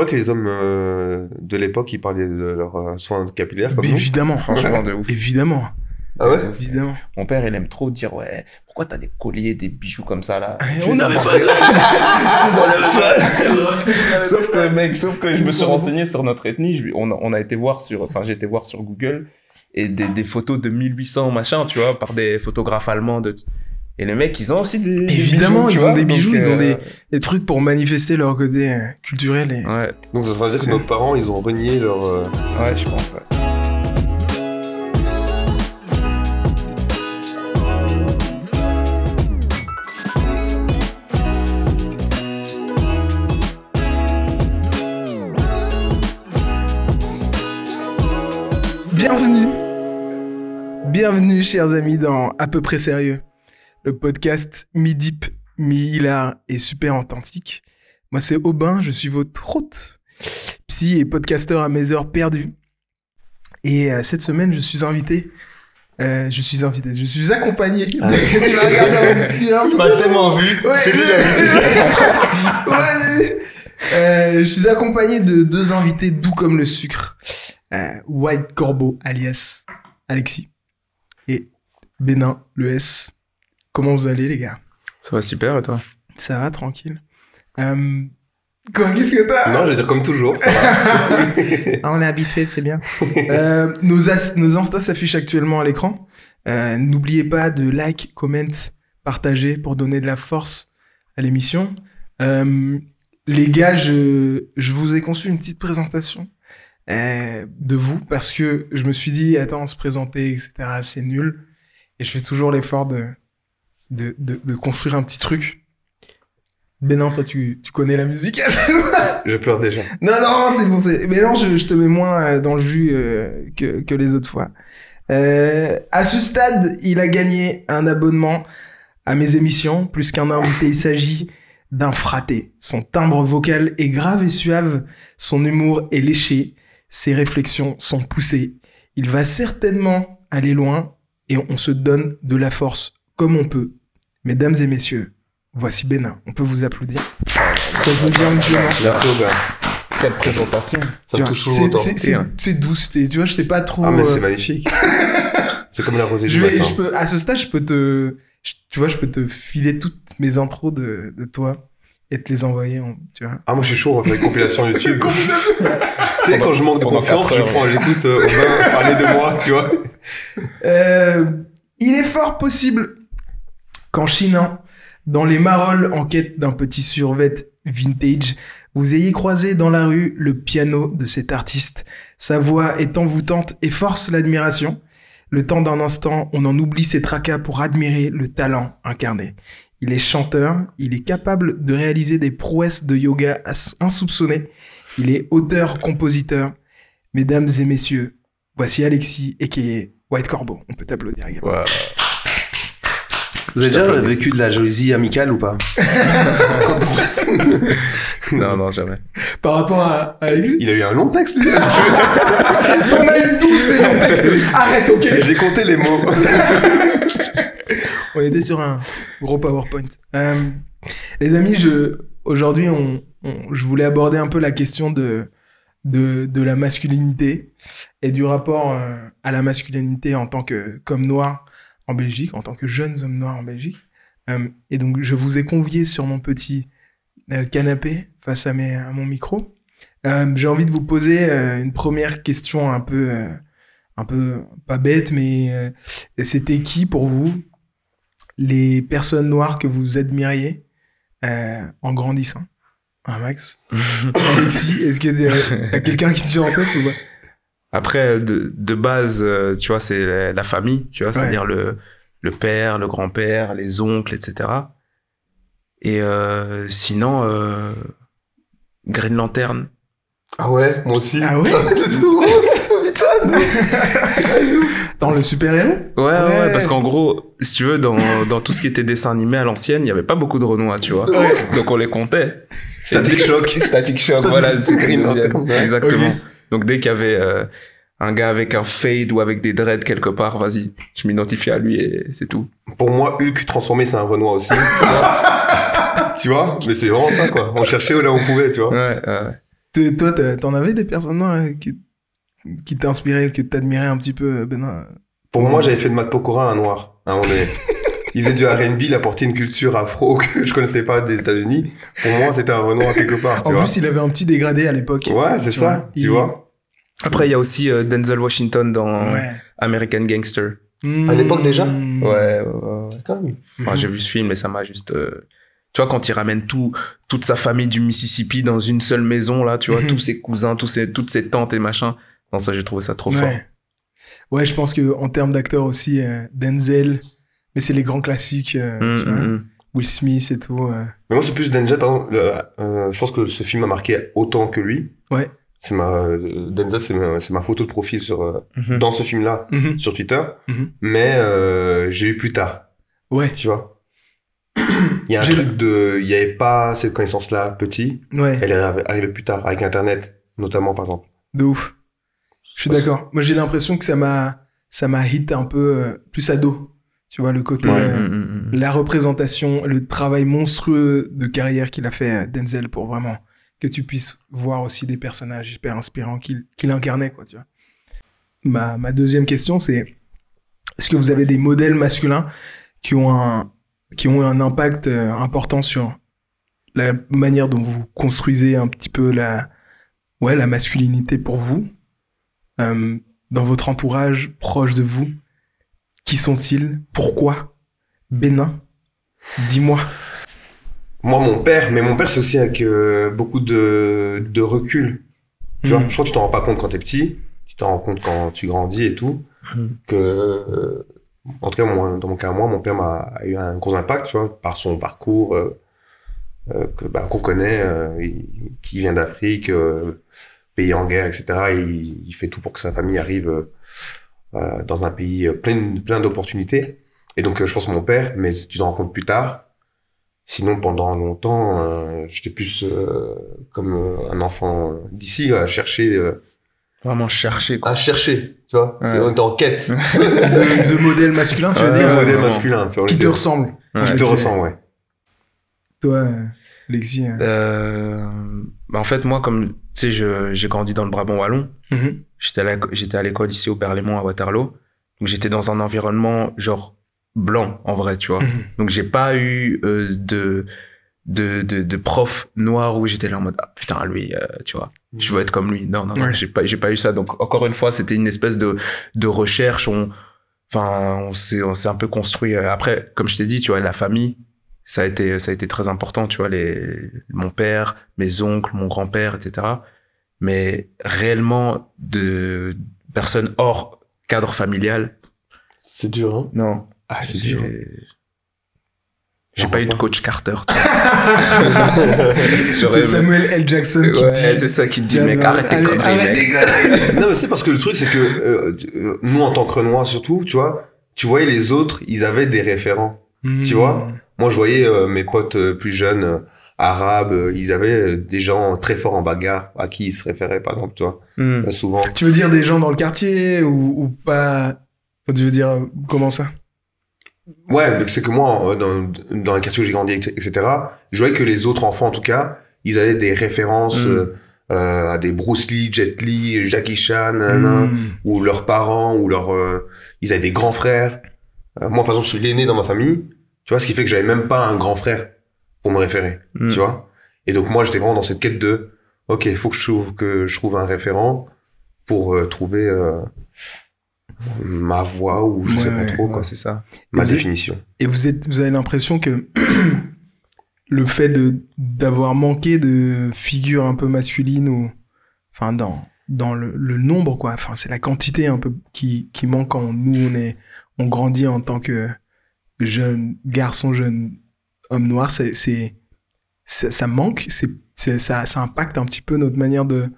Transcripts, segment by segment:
crois que les hommes de l'époque, ils parlaient de leurs soins capillaires comme Mais nous? évidemment. Franchement, de ouf. Évidemment. Ah ouais? Évidemment. Mon père, il aime trop dire, ouais, pourquoi t'as des colliers, des bijoux comme ça, là? On n'avait pas Sauf que je me suis renseigné sur notre ethnie, on a été voir j'ai été voir sur Google, et des photos de 1800, machin, tu vois, par des photographes allemands et les mecs, ils ont aussi des Évidemment, bijoux, ils tu ont vois, des bijoux, donc, ils ont des trucs pour manifester leur côté culturel. Et... Ouais, Donc ça veut dire que nos parents, ils ont renié leur... ouais, je pense, ouais. Bienvenue, chers amis, dans À peu près sérieux, le podcast mi-deep, mi-hilar et super authentique. Moi, c'est Aubin, je suis votre hôte, psy et podcasteur à mes heures perdues. Et cette semaine, je suis accompagné. Tu m'as regardé, Tu m'as tellement vu, Ouais. c'est lui Je suis accompagné de deux invités doux comme le sucre. White Corbeau, alias Alexis, et Bénin, le S. Comment vous allez, les gars? Ça va super, et toi? Ça va, tranquille. Qu'est-ce que t'as? Non, je vais dire comme toujours. On est habitué, c'est bien. Nos Insta s'affichent actuellement à l'écran. N'oubliez pas de like, comment, partager pour donner de la force à l'émission. Les gars, je vous ai conçu une petite présentation de vous parce que je me suis dit, attends, se présenter, etc., c'est nul. Et je fais toujours l'effort de construire un petit truc. Bénin, toi, tu connais la musique? Je pleure déjà. Non, c'est bon. Mais non, je te mets moins dans le jus que les autres fois. À ce stade, il a gagné un abonnement à mes émissions. Plus qu'un invité, il s'agit d'un fraté. Son timbre vocal est grave et suave. Son humour est léché. Ses réflexions sont poussées. Il va certainement aller loin et on se donne de la force comme on peut. Mesdames et messieurs, voici Bénin. On peut vous applaudir. Ça vous dit mutuellement. Merci Aubin. Quelle présentation. Ça me touche toujours autant. C'est doux. Tu vois, je sais pas trop... Ah mais c'est magnifique. C'est comme la rosée du matin. À ce stade, je peux te filer toutes mes intros de toi et te les envoyer, tu vois. Ah moi je suis chaud, on va faire une compilation YouTube. Tu sais, quand je manque de confiance, j'écoute Aubin parler de moi, tu vois. Il est fort possible qu'en chinant dans les marolles en quête d'un petit survêt vintage, vous ayez croisé dans la rue le piano de cet artiste. Sa voix est envoûtante et force l'admiration. Le temps d'un instant, on en oublie ses tracas pour admirer le talent incarné. Il est chanteur, il est capable de réaliser des prouesses de yoga insoupçonnées. Il est auteur-compositeur. Mesdames et messieurs, voici Alexis, a.k.a. White Corbeau. On peut t'applaudir également. Wow. Vous avez déjà vécu de la jalousie amicale ou pas? Non, jamais. Par rapport à Alexis? Il a eu un long texte, lui. T'en as eu 12 des longs textes. Arrête, ok? J'ai compté les mots. On était sur un gros PowerPoint. Les amis, aujourd'hui, je voulais aborder un peu la question de la masculinité et du rapport à la masculinité en tant qu'homme noir en Belgique, en tant que jeunes hommes noirs en Belgique. Et donc, je vous ai convié sur mon petit canapé face à mon micro. J'ai envie de vous poser une première question un peu pas bête, mais c'était qui pour vous les personnes noires que vous admiriez en grandissant? Max? Alexis, est-ce qu'il y a quelqu'un qui te vient en tête ou pas? Après, de base, tu vois, c'est la famille, tu vois, c'est-à-dire le père, le grand-père, les oncles, etc. Et sinon, Green Lantern. Ah ouais, moi aussi. Ah ouais? C'est tout. Putain. Dans le super-héros? Ouais, parce qu'en gros, si tu veux, dans tout ce qui était dessin animé à l'ancienne, il n'y avait pas beaucoup de Renois, tu vois. Ouais. Donc on les comptait. Static Shock. Static Shock, voilà, c'est Green Lantern. Exactement. Okay. Donc dès qu'il y avait un gars avec un fade ou avec des dreads quelque part, vas-y, je m'identifie à lui et c'est tout. Pour moi, Hulk transformé, c'est un Renoir aussi. Tu vois? Mais c'est vraiment ça, quoi. On cherchait là où on pouvait, tu vois. Ouais. Toi, t'en avais des personnes noires qui t'inspiraient, que t'admiraient un petit peu, Benin? Pour moi, j'avais fait de Matt Pokora un noir. À un moment donné. Il faisait du R&B, il apportait une culture afro que je connaissais pas des États-Unis. Pour moi, c'était un Renoir quelque part, tu vois. En plus, il avait un petit dégradé à l'époque. Ouais, c'est ça, tu vois. Après, il y a aussi Denzel Washington dans American Gangster. À l'époque déjà? Ouais. Quand même. Enfin, j'ai vu ce film et ça m'a juste... Tu vois, quand il ramène toute sa famille du Mississippi dans une seule maison, là, tu vois, tous ses cousins, toutes ses tantes et machin. Non, ça, j'ai trouvé ça trop fort. Ouais, je pense qu'en termes d'acteurs aussi, Denzel... Mais c'est les grands classiques, tu vois, Will Smith et tout. Mais moi, c'est plus Denzel, par exemple. Je pense que ce film m'a marqué autant que lui. Ouais. Denzel, c'est ma photo de profil dans ce film-là, sur Twitter. Mais j'ai eu plus tard. Ouais. Tu vois. Il y a un truc il n'y avait pas cette connaissance-là petit. Ouais. Elle est arrivée plus tard, avec Internet, notamment, par exemple. De ouf. Je suis d'accord. Moi, j'ai l'impression que ça m'a hit un peu plus ado. Tu vois, le côté, la représentation, le travail monstrueux de carrière qu'il a fait, Denzel, pour vraiment que tu puisses voir aussi des personnages hyper inspirants qu'il incarnait, quoi, tu vois. Ma deuxième question, c'est est-ce que vous avez des modèles masculins qui ont un impact important sur la manière dont vous construisez un petit peu la masculinité pour vous, dans votre entourage, proche de vous? Qui sont-ils? Pourquoi? Benin? Dis-moi. Moi, mon père, c'est aussi avec beaucoup de recul. Tu vois, je crois que tu t'en rends pas compte quand t'es petit, tu t'en rends compte quand tu grandis et tout. En tout cas, dans mon cas, mon père a eu un gros impact, tu vois, par son parcours qu'on connaît, qui vient d'Afrique, pays en guerre, etc. Et il fait tout pour que sa famille arrive dans un pays plein d'opportunités. Et donc, je pense que mon père, mais tu t'en rends compte plus tard. Sinon, pendant longtemps, j'étais plus comme un enfant d'ici, à chercher... Vraiment chercher, quoi. À chercher, tu vois. Ouais. On est en quête. de modèles masculins, tu veux dire? De modèles masculins. Qui te ressemblent. Qui te ressemblent, ouais. Toi, Alexis? En fait, moi, comme tu sais, j'ai grandi dans le Brabant wallon. J'étais à l'école ici au Berlaymont à Waterloo. Donc, j'étais dans un environnement genre blanc, en vrai, tu vois. Donc, j'ai pas eu de prof noir où j'étais là en mode ah, putain, lui, tu vois, je veux être comme lui. Non, j'ai pas eu ça. Donc, encore une fois, c'était une espèce de recherche. On s'est un peu construit. Après, comme je t'ai dit, tu vois, la famille, ça a été très important, tu vois, mon père, mes oncles, mon grand-père, etc. Mais réellement, de personnes hors cadre familial. C'est dur, hein? Non. Ah, c'est dur. J'ai pas eu de coach Carter. Samuel L. Jackson qui dit... c'est ça qui te dit, mec, arrête tes conneries, mec. Non, mais tu sais, parce que le truc, c'est que nous, en tant que Renois, surtout, tu vois, tu voyais les autres, ils avaient des référents. Tu vois? Moi, je voyais mes potes plus jeunes, arabes, ils avaient des gens très forts en bagarre à qui ils se référaient, par exemple, tu vois, souvent. Tu veux dire des gens dans le quartier ou pas? Tu veux dire, comment ça? Ouais, mais c'est que moi, dans les quartiers où j'ai grandi, etc., je voyais que les autres enfants, en tout cas, ils avaient des références à des Bruce Lee, Jet Li, Jackie Chan, ou leurs parents, ou ils avaient des grands frères. Moi, par exemple, je suis l'aîné dans ma famille, tu vois, ce qui fait que j'avais même pas un grand frère pour me référer, tu vois. Et donc, moi, j'étais vraiment dans cette quête de, ok, il faut que je trouve un référent pour trouver ma voix, ou je sais pas trop, quoi. C'est ça. Ma définition. Et vous avez l'impression que le fait d'avoir manqué de figures un peu masculines ou, enfin, dans le nombre, quoi. Enfin, c'est la quantité un peu qui manque quand on grandit en tant que jeune garçon, jeune homme noir. Ça manque. Ça impacte un petit peu notre manière de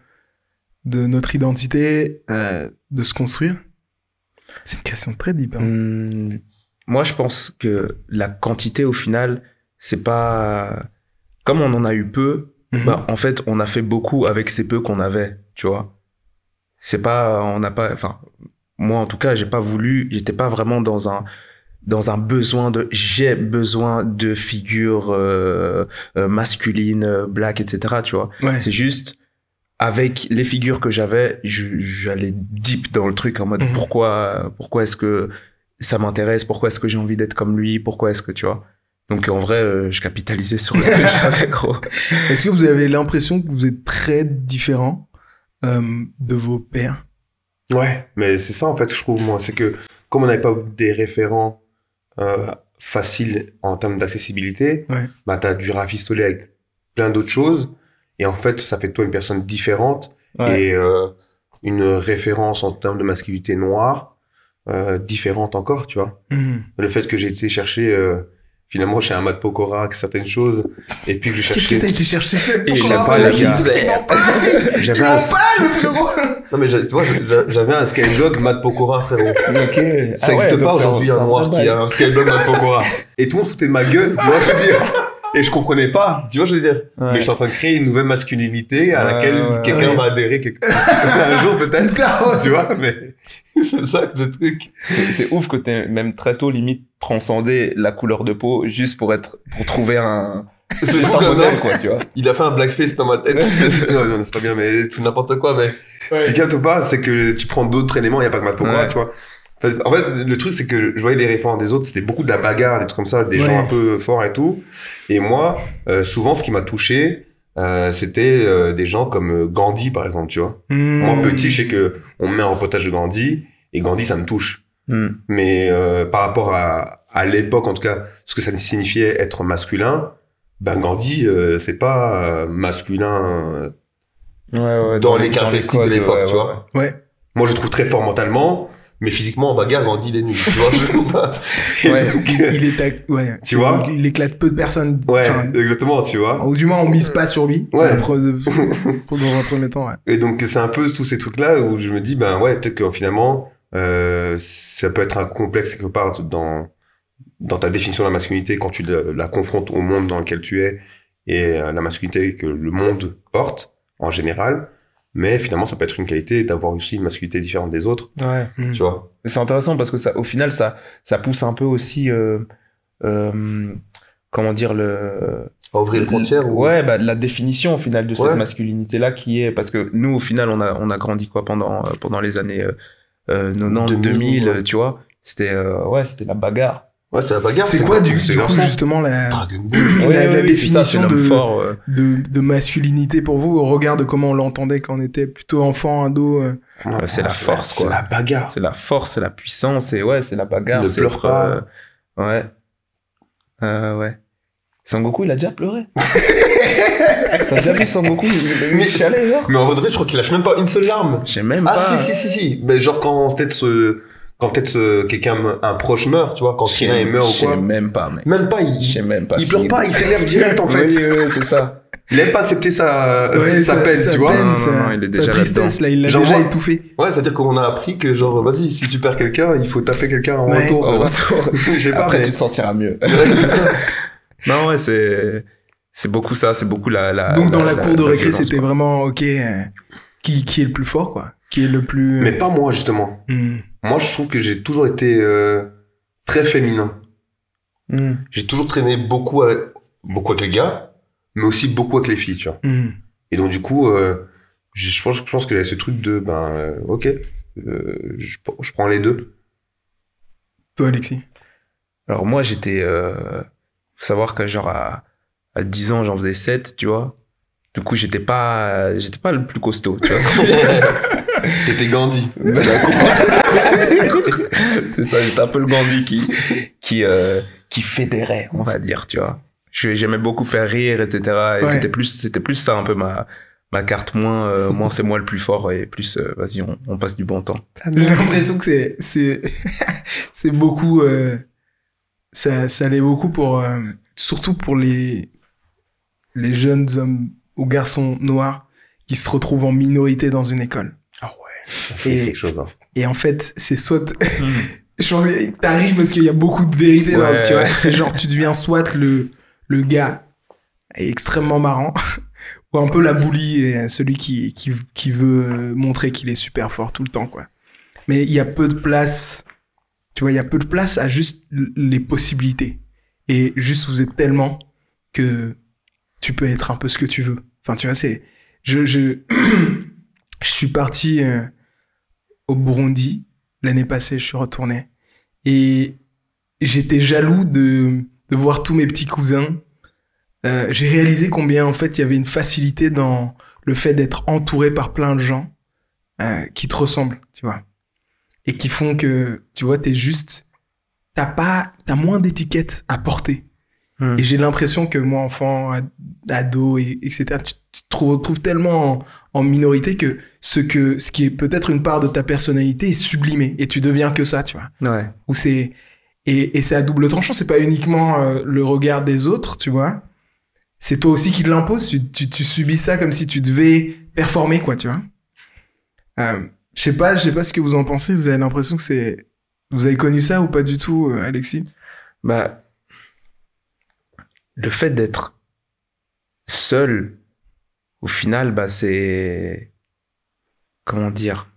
notre identité, de se construire. C'est une question très deep. Moi, je pense que la quantité, au final, c'est pas... Comme on en a eu peu, en fait, on a fait beaucoup avec ces peu qu'on avait, tu vois. C'est pas... On n'a pas... Enfin, moi, en tout cas, j'étais pas vraiment dans un besoin j'ai besoin de figures masculines, black, etc., tu vois. Ouais. C'est juste... avec les figures que j'avais, j'allais deep dans le truc en mode pourquoi est-ce que ça m'intéresse, pourquoi est-ce que j'ai envie d'être comme lui, pourquoi est-ce que tu vois. Donc en vrai, je capitalisais sur le que j'avais, gros. Est-ce que vous avez l'impression que vous êtes très différents de vos pères? Ouais, mais c'est ça en fait, je trouve, moi. C'est que comme on n'avait pas des référents faciles en termes d'accessibilité, bah, t'as dû rafistoler avec plein d'autres choses. Et en fait, ça fait de toi une personne différente et une référence en termes de masculinité noire différente encore, tu vois. Le fait que j'ai été chercher finalement chez un Matt Pokora certaines choses et puis que je cherchais... Qu'est-ce que t'as été chercher Et j'aime pas les gars. J'avais un... Non mais tu vois, j'avais un skyblock Matt Pokora, frérot. Ok. Ça n'existe pas aujourd'hui un noir qui a un skyblock Matt Pokora. Et tout le monde foutait de ma gueule, tu vois, je veux dire. Et je comprenais pas, tu vois, je veux dire. Mais je suis en train de créer une nouvelle masculinité à laquelle quelqu'un va adhérer un jour peut-être, tu vois, mais c'est ça le truc. C'est ouf que t'aies même très tôt limite transcendé la couleur de peau juste pour trouver un... C'est fou un modèle, non quoi, tu vois. Il a fait un blackface dans ma tête. Non, c'est pas bien, mais c'est n'importe quoi, mais tu captes pas, c'est que tu prends d'autres éléments, il y a pas que Matt Pokora, tu vois. En fait, le truc, c'est que je voyais les référents des autres, c'était beaucoup de la bagarre, des trucs comme ça, des gens un peu forts et tout. Et moi, souvent, ce qui m'a touché, c'était des gens comme Gandhi, par exemple, tu vois. Moi, petit, je sais que on me met un reportage de Gandhi, et Gandhi, ça me touche. Mais par rapport à l'époque, en tout cas, ce que ça signifiait être masculin, ben Gandhi, c'est pas masculin dans les caractéristiques de l'époque, tu vois. Moi, je le trouve très fort mentalement. Mais physiquement, en bagarre, Gandhi, il est nul, tu vois, je sais pas. Tu vois? Il éclate peu de personnes. Ouais, exactement, tu vois. Ou du moins, on mise pas sur lui. Dans un premier temps, Et donc, c'est un peu tous ces trucs-là où je me dis, ben ouais, peut-être que finalement, ça peut être un complexe quelque part dans ta définition de la masculinité quand tu la confrontes au monde dans lequel tu es et la masculinité que le monde porte, en général. Mais finalement, ça peut être une qualité d'avoir aussi une masculinité différente des autres. Tu vois. C'est intéressant parce que ça, au final, ça pousse un peu aussi, comment dire, à ouvrir les frontières Ouais, bah, la définition, au final, de cette masculinité-là qui est, parce que nous, au final, on a grandi, quoi, pendant les années, 90, 2000, tu vois. C'était la bagarre. Ouais, c'est la bagarre. C'est quoi, du coup, justement, la définition de masculinité pour vous, au regard de comment on l'entendait quand on était plutôt enfant, ado c'est la force, quoi. C'est la bagarre. C'est la force, c'est la puissance, et c'est la bagarre. Ne pleure pas. Ouais. Sangoku, il a déjà pleuré. T'as déjà vu Sangoku? Il chialait, genre. Mais en vrai, je crois qu'il lâche même pas une seule larme. Je sais même pas. Ah, si. Mais genre, quand peut-être quelqu'un, un proche meurt, tu vois, quand quelqu'un meurt ou quoi. Je sais même pas, mec. Même pas, il pleure pas, il s'énerve direct, en fait. Oui, c'est ça. Il aime pas accepter sa peine, tu vois. Non, il est déjà sa tristesse, là, il l'a déjà étouffé. Ouais, c'est-à-dire qu'on a appris que, genre, vas-y, si tu perds quelqu'un, il faut taper quelqu'un en retour. Je sais pas. Après, tu te sentiras mieux. Ouais, c'est ça. Non, c'est beaucoup ça, c'est beaucoup la. Donc, dans la cour de récré, c'était vraiment, ok, qui est le plus fort, quoi. Qui est le plus. Mais pas moi, justement. Moi, je trouve que j'ai toujours été très féminin. J'ai toujours traîné beaucoup avec les gars, mais aussi beaucoup avec les filles, tu vois. Et donc, du coup, je pense que j'avais ce truc de, ok, je prends les deux. Toi, Alexis? Alors, moi, j'étais... faut savoir que, genre, à 10 ans, j'en faisais 7, tu vois. Du coup, j'étais pas le plus costaud, tu vois ce que je veux dire. T'étais Gandhi. C'est ça, j'étais un peu le Gandhi qui fédérait, on va dire, tu vois. J'aimais beaucoup faire rire, etc. Et c'était plus ça, un peu ma carte, moins c'est moi le plus fort et plus, vas-y, on passe du bon temps. J'ai l'impression que c'est beaucoup, ça allait beaucoup pour, surtout pour les jeunes hommes ou garçons noirs qui se retrouvent en minorité dans une école. Ah ouais, c'est quelque chose, hein. Et en fait, c'est soit... Je pense que t'arrives parce qu'il y a beaucoup de vérité, là, tu vois. C'est genre, tu deviens soit le gars extrêmement marrant, ou un peu la bully, celui qui veut montrer qu'il est super fort tout le temps, quoi. Mais il y a peu de place, tu vois, il y a peu de place à juste les possibilités. Et juste, vous êtes tellement que tu peux être un peu ce que tu veux. Enfin, tu vois, Je suis parti au Burundi l'année passée, je suis retourné. Et j'étais jaloux de voir tous mes petits cousins. J'ai réalisé combien, en fait, il y avait une facilité dans le fait d'être entouré par plein de gens qui te ressemblent, tu vois. Et qui font que, tu vois, t'as moins d'étiquettes à porter. Et j'ai l'impression que moi, enfant, ado, etc., tu te retrouves tellement en minorité que ce qui est peut-être une part de ta personnalité est sublimé et tu deviens que ça, tu vois. Ouais. Ou et c'est à double tranchant, c'est pas uniquement le regard des autres, tu vois. C'est toi aussi qui l'impose, tu subis ça comme si tu devais performer, quoi, tu vois. Je sais pas ce que vous en pensez, vous avez l'impression que vous avez connu ça ou pas du tout, Alexis? Bah, le fait d'être seul, au final, bah, c'est... Comment dire?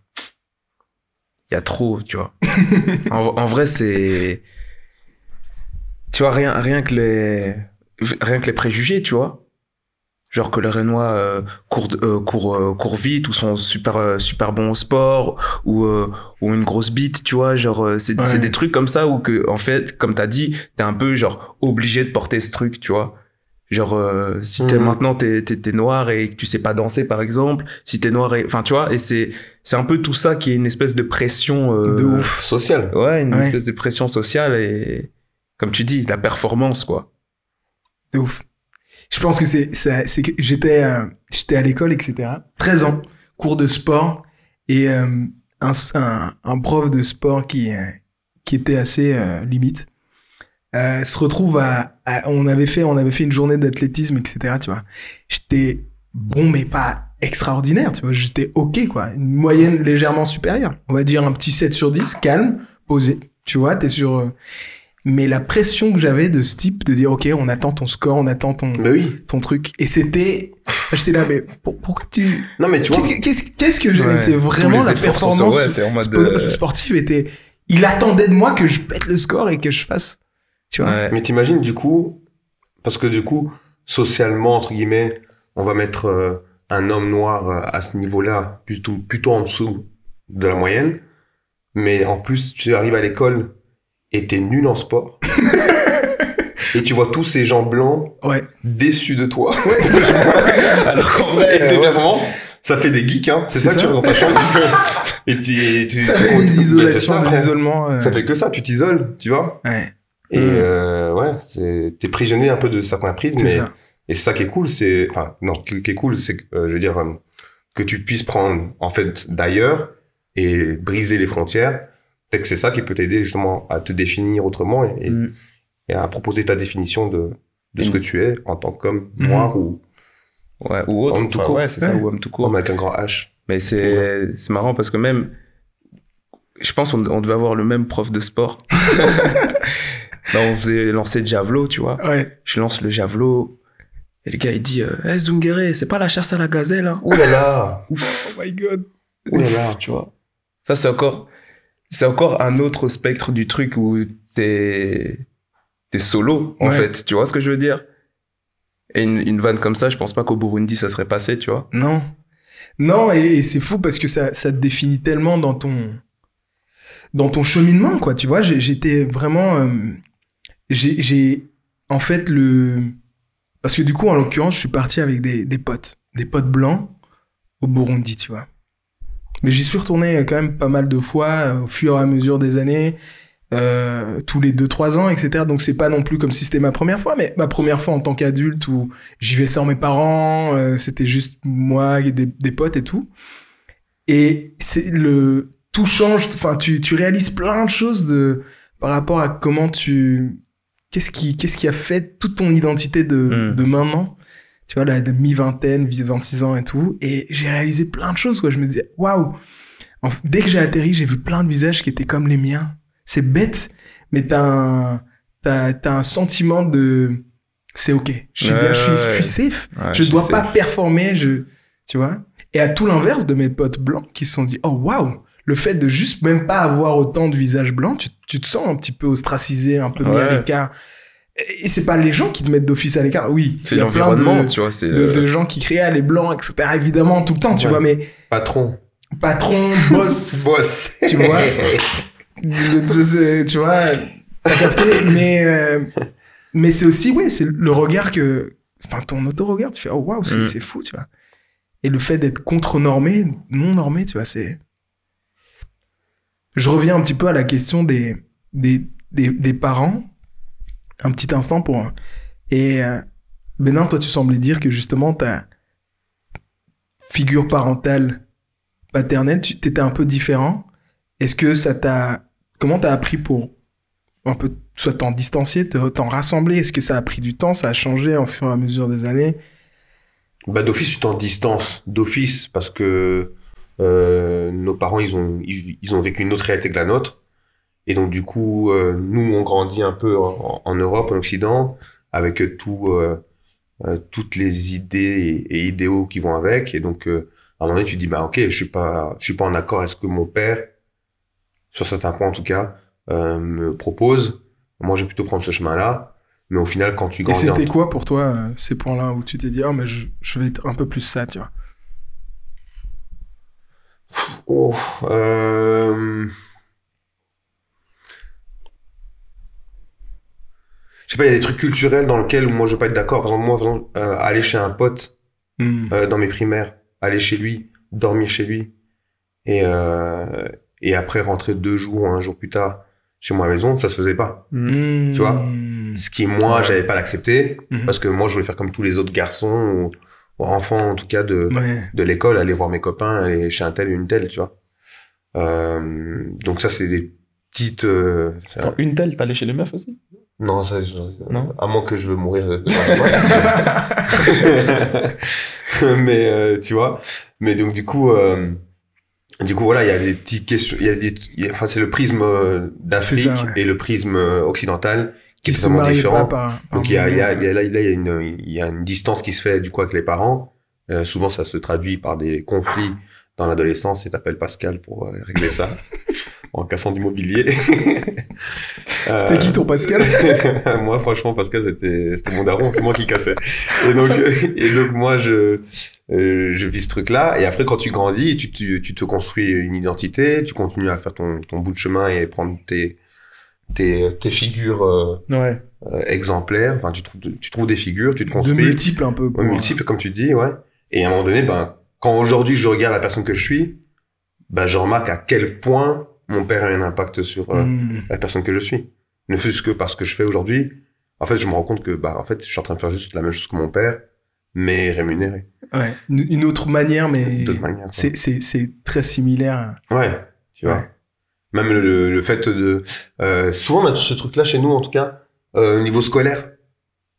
Il y a trop, tu vois. En vrai, c'est... Tu vois, rien que les préjugés, tu vois. Genre que le Renoir court vite, ou sont super bons au sport, ou une grosse bite, tu vois. Genre, c'est des trucs comme ça où que, en fait, comme t'as dit, t'es un peu, genre, obligé de porter ce truc, tu vois. Genre, si maintenant t'es noir et que tu sais pas danser, par exemple, si t'es noir enfin, tu vois, et c'est un peu tout ça qui est une espèce de pression, de ouf, sociale. Ouais, une espèce de pression sociale et, comme tu dis, la performance, quoi. De ouf. Je pense que c'est que j'étais à l'école, etc. 13 ans, cours de sport, et un prof de sport qui était assez limite se retrouve on avait fait une journée d'athlétisme, etc. Tu vois, j'étais bon mais pas extraordinaire, tu vois, j'étais ok, quoi, une moyenne légèrement supérieure, on va dire un petit 7/10, calme, posé, tu vois, t'es sur mais la pression que j'avais de ce type, de dire, OK, on attend ton score, on attend ton truc. Et j'étais là, mais pourquoi tu... Non, mais tu vois... Qu'est-ce que j'avais... C'est vraiment la performance sportive il attendait de moi que je pète le score et que je fasse, tu vois. Ouais. Mais t'imagines, du coup, parce que du coup, socialement, entre guillemets, on va mettre un homme noir à ce niveau-là, plutôt en dessous de la moyenne. Mais en plus, tu arrives à l'école... et t'es nul en sport. Et tu vois tous ces gens blancs déçus de toi. Alors qu'en vrai, tes performances, ça fait des geeks, hein. C'est ça que tu fais dans ta chambre. Et ça fait des isolations, des isolements. Ça fait que ça, tu t'isoles, tu vois. Ouais. Et t'es prisonnier un peu de certains prises. Et c'est ça qui est cool, qui est cool, c'est que, je veux dire, que tu puisses prendre, en fait, d'ailleurs et briser les frontières. Peut-être que c'est ça qui peut t'aider justement à te définir autrement et à proposer ta définition de ce que tu es en tant qu'homme noir ou autre. Homme tout court. Ouais, c'est ça, ou homme tout court. Homme avec un grand H. Mais c'est marrant parce que même, je pense qu'on devait avoir le même prof de sport. Là, on faisait lancer le javelot, tu vois. Ouais. Je lance le javelot et le gars il dit hey, Zungere, c'est pas la chasse à la gazelle, hein. Ouh là là. Ouf. Oh my god. Ouh là là, tu vois. Ça, c'est encore un autre spectre du truc où t'es solo, en fait. Tu vois ce que je veux dire? Et une vanne comme ça, je pense pas qu'au Burundi, ça serait passé, tu vois? Non. Non, et c'est fou parce que ça te définit tellement dans ton cheminement, quoi. Tu vois, j'étais vraiment... en fait, parce que du coup, en l'occurrence, je suis parti avec des potes blancs au Burundi, tu vois. Mais j'y suis retourné quand même pas mal de fois au fur et à mesure des années, tous les 2-3 ans, etc. Donc c'est pas non plus comme si c'était ma première fois, mais ma première fois en tant qu'adulte où j'y vais sans mes parents, c'était juste moi et des potes et tout. Et tout change, enfin tu réalises plein de choses par rapport à comment qu'est-ce qui a fait toute ton identité de maintenant. Tu vois, la mi-vingtaine, 26 ans et tout. Et j'ai réalisé plein de choses, quoi. Je me disais, waouh! Dès que j'ai atterri, j'ai vu plein de visages qui étaient comme les miens. C'est bête, mais t'as un sentiment de, c'est ok. Je suis safe. Ouais, je dois pas performer, tu vois. Et à tout l'inverse de mes potes blancs qui se sont dit, oh waouh! Le fait de juste même pas avoir autant de visages blancs, tu te sens un petit peu ostracisé, un peu mis à l'écart. Et c'est pas les gens qui te mettent d'office à l'écart. Oui, C'est il y a plein l'environnement, tu vois. C'est de gens qui crient les blancs, etc. Évidemment, tout le temps, tu Ouais. vois, mais Patron. boss, Boss. tu vois. Tu vois, t'as capté, mais c'est aussi, ouais, c'est le regard enfin, ton auto-regard, tu fais, oh waouh, c'est fou, tu vois. Et le fait d'être contre-normé, non-normé, tu vois, c'est. Je reviens un petit peu à la question des parents, un petit instant pour. Et Bénin, toi, tu semblais dire que justement, ta figure parentale, paternelle, tu étais un peu différent. Est-ce que ça t'a. Comment t'as appris pour un peu soit t'en distancier, t'en rassembler? Est-ce que ça a pris du temps, ça a changé au fur et à mesure des années? Bah, d'office, tu t'en distances. D'office, parce que nos parents, ils ont vécu une autre réalité que la nôtre. Et donc, du coup, nous, on grandit un peu en Europe, en Occident, avec toutes les idées et idéaux qui vont avec. Et donc, à un moment donné, tu te dis, bah, ok, je suis pas en accord. Est-ce que mon père, sur certains points en tout cas, me propose? Moi, je vais plutôt prendre ce chemin-là. Mais au final, quand tu Et grandis... c'était quoi pour toi, ces points-là, où tu t'es dit, oh, mais je vais être un peu plus ça, tu vois? Oh, je sais pas, il y a des trucs culturels dans lesquels moi je veux pas être d'accord. Par exemple, aller chez un pote dans mes primaires, aller chez lui, dormir chez lui, et après rentrer 2 jours ou 1 jour plus tard chez moi à la maison, ça se faisait pas. Tu vois? Ce qui, moi, j'avais pas l'accepté, parce que moi, je voulais faire comme tous les autres garçons, ou enfants, en tout cas, de l'école, aller voir mes copains, aller chez un tel, une telle, tu vois. Donc ça, c'est des petites... Attends, une telle, t'allais chez les meufs aussi? Non, ça, Non. à moins que je veux mourir. Mais, tu vois. Mais donc, du coup, voilà, il y a des petites questions, enfin, c'est le prisme d'Afrique C'est ça, ouais. et le prisme occidental qui est se totalement marient différent. pas par Donc, il y a biais. une distance qui se fait, du coup, avec les parents. Souvent, ça se traduit par des conflits dans l'adolescence, et t'appelles Pascal pour régler ça en cassant du mobilier. C'était qui ton Pascal? Moi, franchement, Pascal, c'était mon daron, c'est moi qui cassais. Et donc moi, je vis ce truc-là. Et après, quand tu grandis, tu te construis une identité, tu continues à faire ton bout de chemin et prendre tes figures Ouais. exemplaires. Enfin, tu trouves des figures, tu te De construis. multiples un peu. Ouais, multiples, comme tu dis, ouais. Et à un moment donné, ben, quand aujourd'hui je regarde la personne que je suis, ben, je remarque à quel point mon père a un impact sur la personne que je suis. Ne fût-ce que parce que je fais aujourd'hui, en fait, je me rends compte que, bah, en fait, je suis en train de faire juste la même chose que mon père, mais rémunéré. Ouais. Une autre manière, mais D'autre manière. Quoi. c'est très similaire. Ouais, tu vois. Ouais. Même le fait de... souvent, on a ce truc-là chez nous, en tout cas, au niveau scolaire.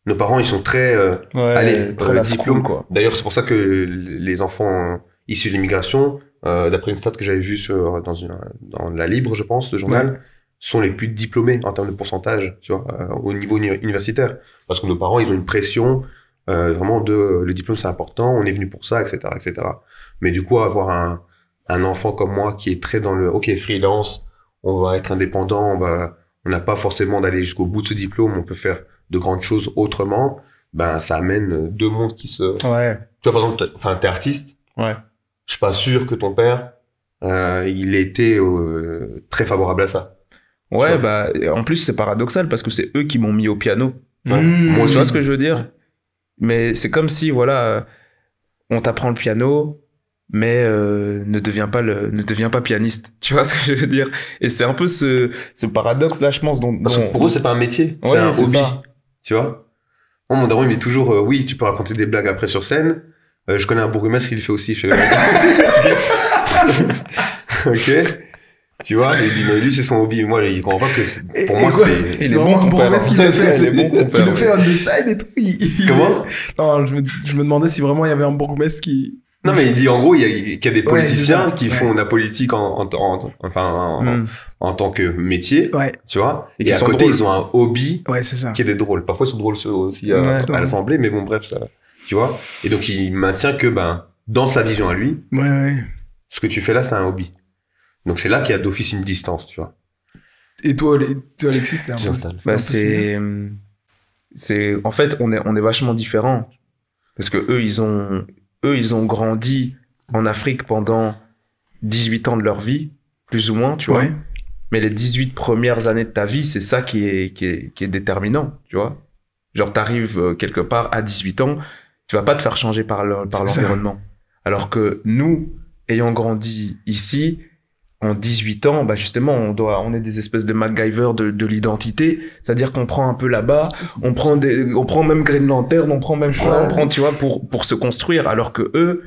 Nos parents, ils sont très... allez, très la diplôme. school, quoi. D'ailleurs, c'est pour ça que les enfants issus de l'immigration, d'après une stat que j'avais vue dans La Libre, je pense, ce journal, sont les plus diplômés en termes de pourcentage, tu vois, au niveau universitaire. Parce que nos parents, ils ont une pression vraiment le diplôme, c'est important, on est venu pour ça, etc., etc. Mais du coup, avoir un enfant comme moi qui est très dans le, ok, freelance, on va être indépendant, on n'a pas forcément d'aller jusqu'au bout de ce diplôme, on peut faire de grandes choses autrement, ben, ça amène 2 mondes qui se... Ouais. Tu vois, par exemple, t'es artiste. Ouais. Je suis pas sûr que ton père, il ait été très favorable à ça. Ouais, bah, en plus, c'est paradoxal parce que c'est eux qui m'ont mis au piano. Ouais. Moi Tu aussi. vois ce que je veux dire? Mais c'est comme si, voilà, on t'apprend le piano, mais ne deviens pas pianiste. Tu vois ce que je veux dire? Et c'est un peu ce paradoxe-là, je pense. Parce que pour eux, c'est pas un métier, c'est Ouais, un c'est hobby. ça. Tu vois? Moi, mon daron, il me dit toujours, oui, tu peux raconter des blagues après sur scène. Je connais un bourgmestre qui le fait aussi. Je fais ok. Tu vois, il dit, mais lui, c'est son hobby. Moi, il comprend pas que pour moi, c'est... C'est vraiment un bourgmestre qui le fait. Il est bon, ton Qui père, le fait ouais. on the side et tout. Comment? Non, je me demandais si vraiment il y avait un bourgmestre qui... Non, mais il dit, en gros, qu'il y a des politiciens c'est ça. qui font de la politique en tant que métier, Ouais, tu vois. Et Et qui à sont côté, drôles. ils ont un hobby ouais, c'est ça. qui est drôle. Parfois, ils sont drôles aussi Ouais. à l'Assemblée, mais bon, bref, ça, tu vois. Et donc, il maintient que, ben, dans sa vision à lui, Ouais, ouais. ce que tu fais là, c'est un hobby. Donc, c'est là qu'il y a d'office une distance, tu vois. Et toi, Alexis, c'était un peu... J'installe. c'était un peu Bah, similaire. En fait, on est vachement différents. Parce que eux, ils ont grandi en Afrique pendant 18 ans de leur vie, plus ou moins, tu vois. Ouais. Mais les 18 premières années de ta vie, c'est ça qui est déterminant, tu vois. Genre, t'arrives quelque part à 18 ans, tu vas pas te faire changer par l'environnement. Alors que nous, ayant grandi ici, en 18 ans, bah justement, on est des espèces de MacGyver de l'identité. C'est-à-dire qu'on prend un peu là-bas, on prend même Green Lantern, on prend, tu vois, pour se construire. Alors que eux,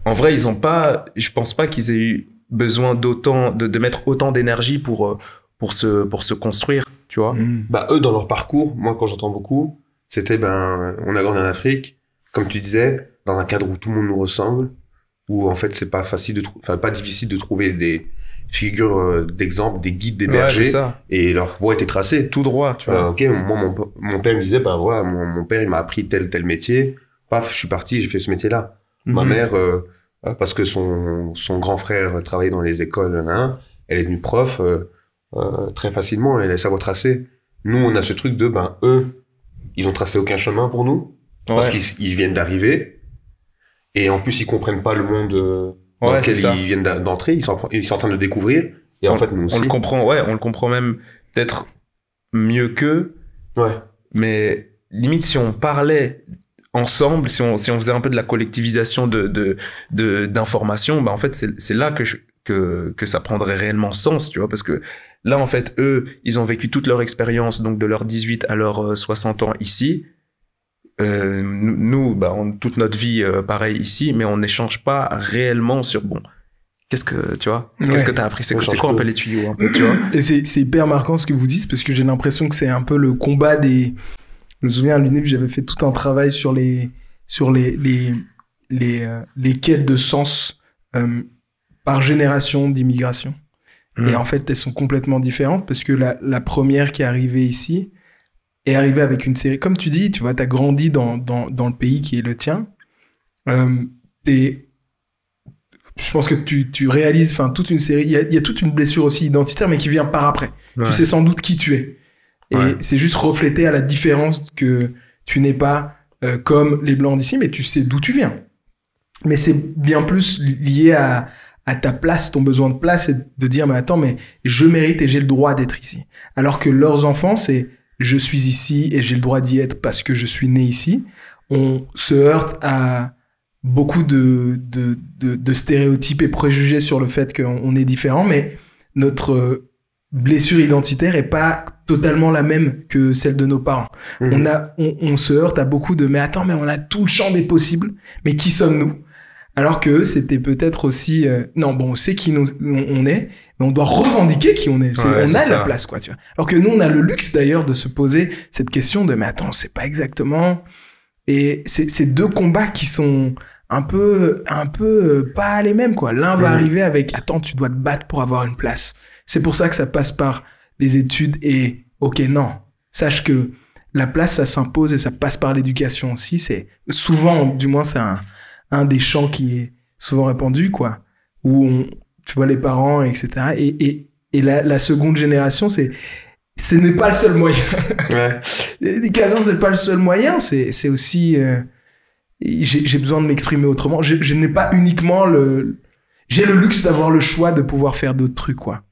en vrai, je pense pas qu'ils aient eu besoin de mettre autant d'énergie pour se construire, tu vois. Bah, eux, dans leur parcours, moi, quand j'entends beaucoup, c'était, on a grandi en Afrique, comme tu disais, dans un cadre où tout le monde nous ressemble, où, en fait, c'est pas pas difficile de trouver des figures d'exemple, des guides, des bergers, et leur voie était tracée. Tout droit, tu vois. Ok, moi, mon père me disait, voilà, mon père, il m'a appris tel métier, paf, je suis parti, j'ai fait ce métier-là. Ma mère, parce que son grand frère travaillait dans les écoles, elle est devenue prof très facilement, elle a sa voie tracée. Nous, on a ce truc de, eux, ils ont tracé aucun chemin pour nous, parce qu'ils viennent d'arriver, et en plus, ils comprennent pas le monde dans lequel ils viennent d'entrer, ils sont en train de découvrir, et en fait, nous aussi. On le comprend même peut-être mieux qu'eux, mais limite, si on parlait ensemble, si on faisait un peu de la collectivisation d'informations, en fait, c'est là que ça prendrait réellement sens, tu vois, parce que là, en fait, eux, ils ont vécu toute leur expérience, donc de leurs 18 à leurs 60 ans ici. Nous, toute notre vie, pareil ici, mais on n'échange pas réellement sur, qu'est-ce que, tu vois, qu'est-ce que t'as appris, c'est quoi un peu les tuyaux, un peu, tu vois. Et c'est hyper marquant ce que vous dites, parce que j'ai l'impression que c'est un peu le combat des... Je me souviens à l'UNIF, j'avais fait tout un travail sur les quêtes de sens par génération d'immigration. Et en fait, elles sont complètement différentes parce que la première qui est arrivée ici est arrivée avec une série. Comme tu dis, tu vois, t'as grandi dans le pays qui est le tien. Je pense que tu réalises toute une série. Il y a toute une blessure aussi identitaire, mais qui vient par après. Ouais. Tu sais sans doute qui tu es. Et c'est juste refléter à la différence que tu n'es pas comme les Blancs d'ici, mais tu sais d'où tu viens. Mais c'est bien plus lié à ta place, ton besoin de place, et de dire, mais attends, mais je mérite et j'ai le droit d'être ici. Alors que leurs enfants, c'est je suis ici et j'ai le droit d'y être parce que je suis né ici. On se heurte à beaucoup de stéréotypes et préjugés sur le fait qu'on est différent, mais notre blessure identitaire est pas totalement la même que celle de nos parents. On se heurte à beaucoup mais attends, mais on a tout le champ des possibles, mais qui sommes-nous? Alors que eux, c'était peut-être aussi on sait qui on est, mais on doit revendiquer qui on est. On a la place, quoi, tu vois. Alors que nous, on a le luxe d'ailleurs de se poser cette question de mais attends, on sait pas exactement. Et c'est deux combats qui sont un peu pas les mêmes, quoi. L'un va arriver avec attends, tu dois te battre pour avoir une place. C'est pour ça que ça passe par les études et ok, non, sache que la place, ça s'impose et ça passe par l'éducation aussi. C'est souvent, du moins, c'est un des champs qui est souvent répandu, quoi, où tu vois les parents, etc. Et la seconde génération, ce n'est pas le seul moyen. L'éducation, c'est pas le seul moyen. C'est aussi, j'ai besoin de m'exprimer autrement. Je n'ai pas uniquement j'ai le luxe d'avoir le choix de pouvoir faire d'autres trucs, quoi.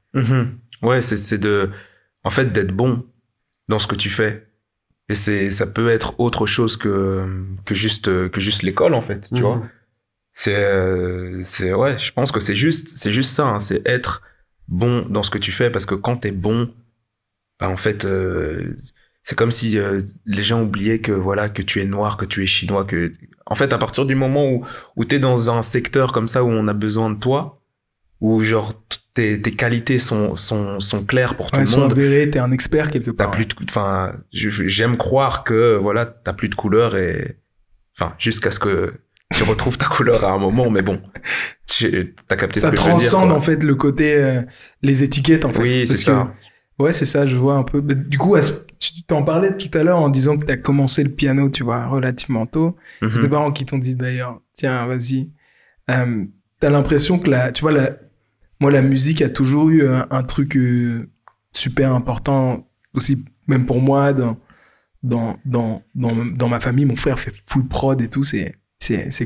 Ouais, en fait, d'être bon dans ce que tu fais. Et ça peut être autre chose que juste l'école, en fait, tu vois. Je pense que c'est juste ça, hein, c'est être bon dans ce que tu fais, parce que quand t'es bon, en fait, c'est comme si les gens oubliaient que tu es noir, que tu es chinois, en fait, à partir du moment où t'es dans un secteur comme ça où on a besoin de toi, où genre tes qualités sont claires pour tout le monde. Sont avérées, t'es un expert quelque part. J'aime croire que t'as plus de couleur jusqu'à ce que tu retrouves ta couleur à un moment, mais bon, t'as capté ce que je veux dire. Ça transcende en fait le côté les étiquettes, en fait. Oui, c'est ça. Ouais, c'est ça, je vois un peu. Du coup, tu t'en parlais tout à l'heure en disant que t'as commencé le piano, tu vois, relativement tôt. C'est tes parents qui t'ont dit d'ailleurs, tiens, vas-y. T'as l'impression que moi, la musique a toujours eu un truc super important, aussi même pour moi, dans ma famille, mon frère fait full prod et tout, c'est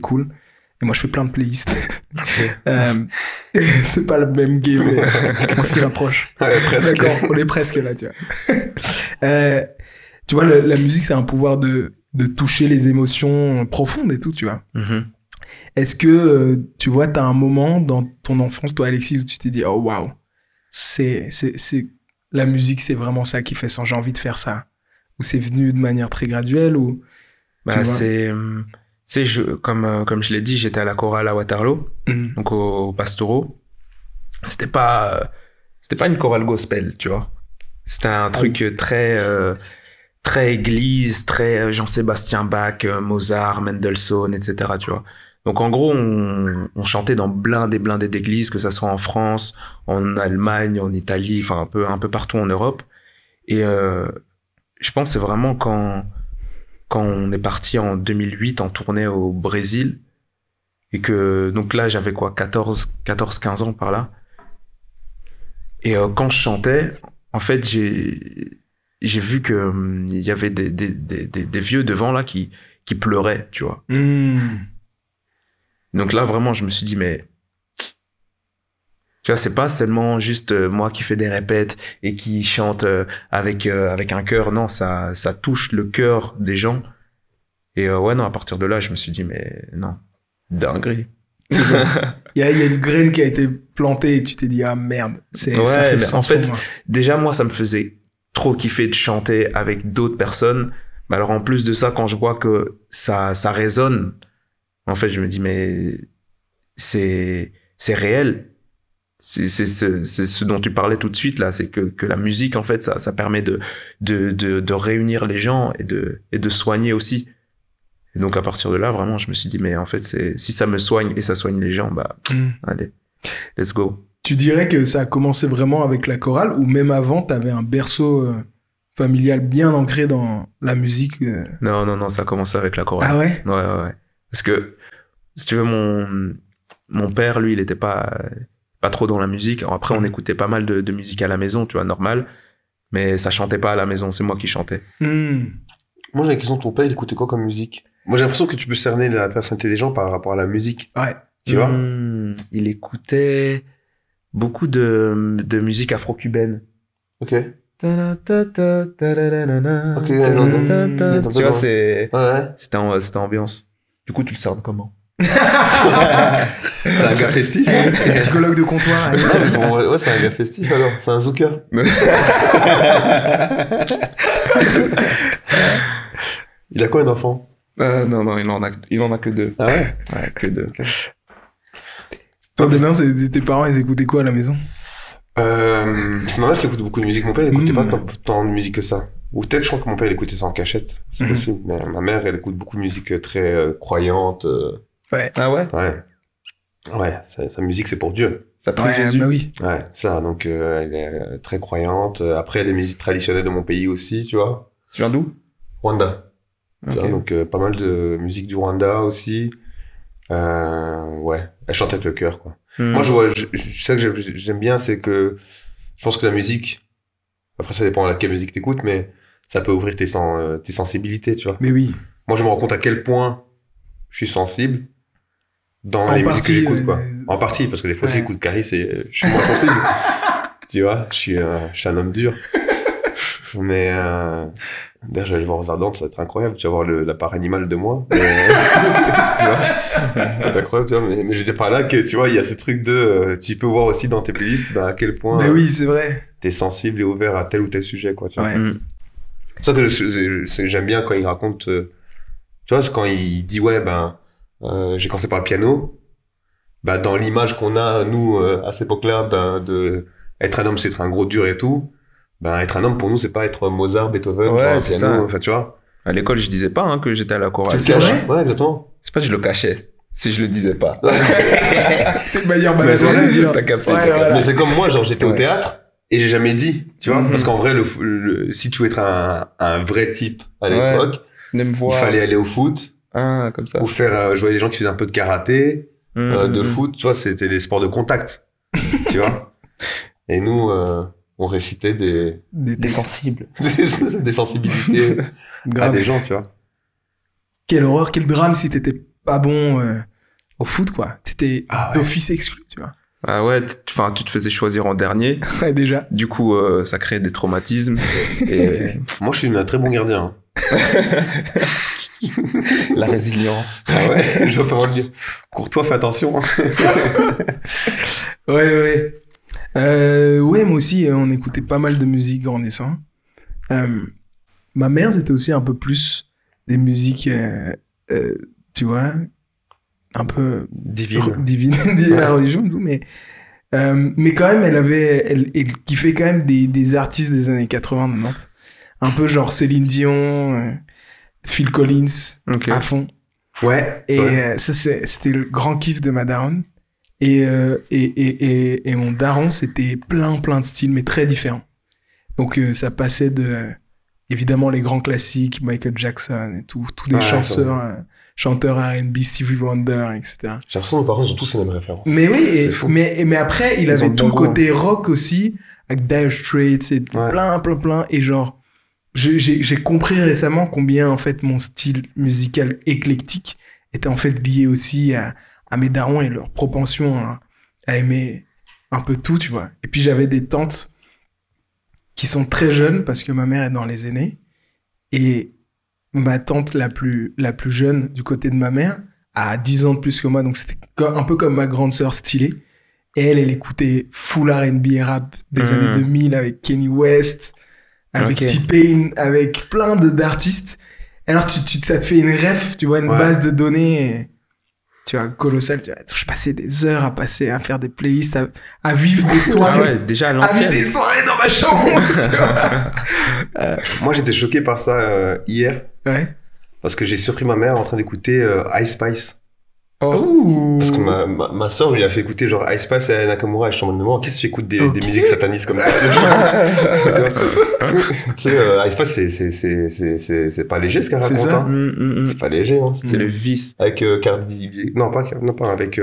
cool. Et moi, je fais plein de playlists. C'est pas le même game, mais on s'y rapproche. Ouais, presque. D'accord, on est presque là, tu vois. Tu vois, la musique, c'est un pouvoir de toucher les émotions profondes et tout, tu vois. Est-ce que, tu vois, t'as un moment dans ton enfance, toi, Alexis, où tu t'es dit, oh, waouh, la musique, c'est vraiment ça qui fait sens, j'ai envie de faire ça. Ou c'est venu de manière très graduelle ou... Bah, comme je l'ai dit, j'étais à la chorale à Waterloo, donc au Pastoreau. C'était pas une chorale gospel, tu vois. C'était un truc très église, très Jean-Sébastien Bach, Mozart, Mendelssohn, etc., tu vois. Donc en gros, on chantait dans blindés d'églises, que ça soit en France, en Allemagne, en Italie, enfin un peu partout en Europe. Et je pense que c'est vraiment quand on est parti en 2008 en tournée au Brésil, et que, donc là, j'avais quoi, 14-15 ans par là. Et quand je chantais, en fait, j'ai vu que il y avait des vieux devant là qui pleuraient, tu vois. Donc là, vraiment, je me suis dit, mais tu vois, c'est pas seulement juste moi qui fais des répètes et qui chante avec un chœur. Non, ça touche le cœur des gens. Et ouais, non, à partir de là, je me suis dit, mais non, dinguerie. C'est ça. Il y a une graine qui a été plantée et tu t'es dit, ah merde, ça fait sens en fait, pour moi. déjà, moi, ça me faisait trop kiffer de chanter avec d'autres personnes. Mais alors, en plus de ça, quand je vois que ça résonne, en fait, je me dis, mais c'est réel. C'est ce dont tu parlais tout de suite, là. C'est que la musique, en fait, ça permet de réunir les gens et de soigner aussi. Et donc, à partir de là, vraiment, je me suis dit, mais en fait, si ça me soigne et ça soigne les gens, bah, allez, let's go. Tu dirais que ça a commencé vraiment avec la chorale ou même avant, t'avais un berceau familial bien ancré dans la musique Non, ça a commencé avec la chorale. Ah ouais? Ouais. Parce que, si tu veux, mon père, lui, il était pas trop dans la musique. Après, on écoutait pas mal de musique à la maison, tu vois, normal. Mais ça chantait pas à la maison, c'est moi qui chantais. Moi, j'ai la question, ton père, il écoutait quoi comme musique? Moi, j'ai l'impression que tu peux cerner la personnalité des gens par rapport à la musique. Ouais. Tu vois? Il écoutait beaucoup de musique afro-cubaine. Ok. Tu vois, c'était ambiance. Du coup, tu le cernes comment? C'est un gars festif. Psychologue de comptoir. Ouais, c'est un gars festif alors. C'est un zouka. Il a quoi, un enfant? Non, il en a que 2. Ah ouais? Ouais, que 2. Okay. Toi, Bénin, tes parents, ils écoutaient quoi à la maison? C'est normal qu'il écoute beaucoup de musique. Mon père, il écoutait pas tant de musique que ça. Ou peut-être, je crois que mon père, il écoutait ça en cachette. C'est possible. Mais ma mère, elle écoute beaucoup de musique très croyante. Ouais. Ah ouais? Ouais, sa musique, c'est pour Dieu. Ça prie Jésus. Bah oui. Ouais, ça. Donc, elle est très croyante. Après, les musiques traditionnelles de mon pays aussi, tu vois. Tu viens d'où? Rwanda. Okay. Tu vois, donc, pas mal de musique du Rwanda aussi. Ouais, elle chante avec le cœur, quoi. Moi, ça que j'aime bien, c'est que je pense que la musique, après, ça dépend de quelle musique t'écoutes, mais ça peut ouvrir tes sensibilités, tu vois. Mais oui. Moi, je me rends compte à quel point je suis sensible dans les musiques que j'écoute, quoi. En partie, parce que des fois, si j'écoute Caris, je suis moins sensible. Tu vois, je suis un homme dur. Mais, d'ailleurs, j'allais voir aux Ardentes, ça va être incroyable. Tu vas voir la part animale de moi. Mais, tu vois, c'est incroyable, tu vois. Mais j'étais pas là que, tu vois, il y a ce truc de, tu peux voir aussi dans tes playlists, à quel point. Mais oui, c'est vrai. T'es sensible et ouvert à tel ou tel sujet, quoi, tu vois. Ouais. C'est ça que j'aime bien quand il raconte, tu vois, quand il dit, ouais, j'ai commencé par le piano, dans l'image qu'on a, nous, à cette époque-là, de être un homme, c'est être un gros dur et tout. Être un homme, pour nous, c'est pas être Mozart, Beethoven, ouais, c'est piano, enfin, tu vois. À l'école, je disais pas, que j'étais à la chorale. Tu le cachais? Ouais, exactement. C'est pas que je le cachais. Si je le disais pas. C'est une manière maladroite de dire. T'as capté. Mais c'est comme moi, genre, j'étais au théâtre et j'ai jamais dit, tu vois. Parce qu'en vrai, si tu veux être un vrai type à l'époque, il fallait aller au foot. Ah, comme ça. Ou faire, je voyais des gens qui faisaient un peu de karaté, de foot, tu vois, c'était des sports de contact. Tu vois. Et nous, on récitait des textes. sensibles. des sensibilités à Grave. des gens, tu vois. Quelle horreur, quel drame si t'étais pas bon au foot, quoi. T'étais Ah ouais. d'office exclu, tu vois. Ah ouais, enfin, tu te faisais choisir en dernier. Ouais, déjà. Du coup, ça crée des traumatismes. Et Moi, je suis un très bon gardien. Hein. La résilience. Ah ouais, je dois pas le dire. Courtois, fais attention. Hein. Ouais. Ouais, moi aussi, on écoutait pas mal de musique grandissant. Ma mère, c'était aussi un peu plus des musiques, tu vois, un peu Divine. divine, la religion, et tout, mais quand même, elle kiffait quand même des artistes des années 80, 90. Un peu genre Céline Dion, Phil Collins, Ok. à fond. Ouais. Et ouais. ça, c'était le grand kiff de ma daronne. Et mon daron, c'était plein de styles, mais très différents. Donc, ça passait de, évidemment, les grands classiques, Michael Jackson et tous des Ouais, chanteurs R&B, Stevie Wonder, etc. J'ai l'impression que nos parents, ils ont tous les mêmes références. Mais oui, C'est fou. mais après, il Ils avait ont tout le bon goût, côté rock aussi, avec Dire Straits et Ouais. plein. Et genre, j'ai compris récemment combien, en fait, mon style musical éclectique était en fait lié aussi à mes darons et leur propension à aimer un peu tout, tu vois. Et puis, j'avais des tantes qui sont très jeunes, parce que ma mère est dans les aînés. Et ma tante la plus jeune du côté de ma mère a 10 ans de plus que moi, donc c'était un peu comme ma grande sœur stylée. Et elle écoutait full R&B et rap des années 2000 avec Kanye West, avec Ok. T-Pain, avec plein d'artistes. Alors ça te fait une ref, tu vois, une Ouais. base de données, tu vois, colossale. Tu vois, je passais des heures à faire des playlists, à vivre des Ah soirées. ouais, déjà à À vivre l'ancienne. des soirées dans ma chambre, tu vois. Moi, j'étais choqué par ça hier, Ouais. parce que j'ai surpris ma mère en train d'écouter Ice Spice. Ouh. Parce que ma soeur lui a fait écouter genre Ice Spice et Nakamura, et je suis en mode, maman, qu'est-ce que tu écoutes des Ok. musiques satanistes comme ça? Tu vois, tu sais, Ice Spice, c'est pas léger ce qu'elle C'est raconte, ça. hein. C'est pas léger, hein. C'est le vice. Avec Cardi B, non, pas avec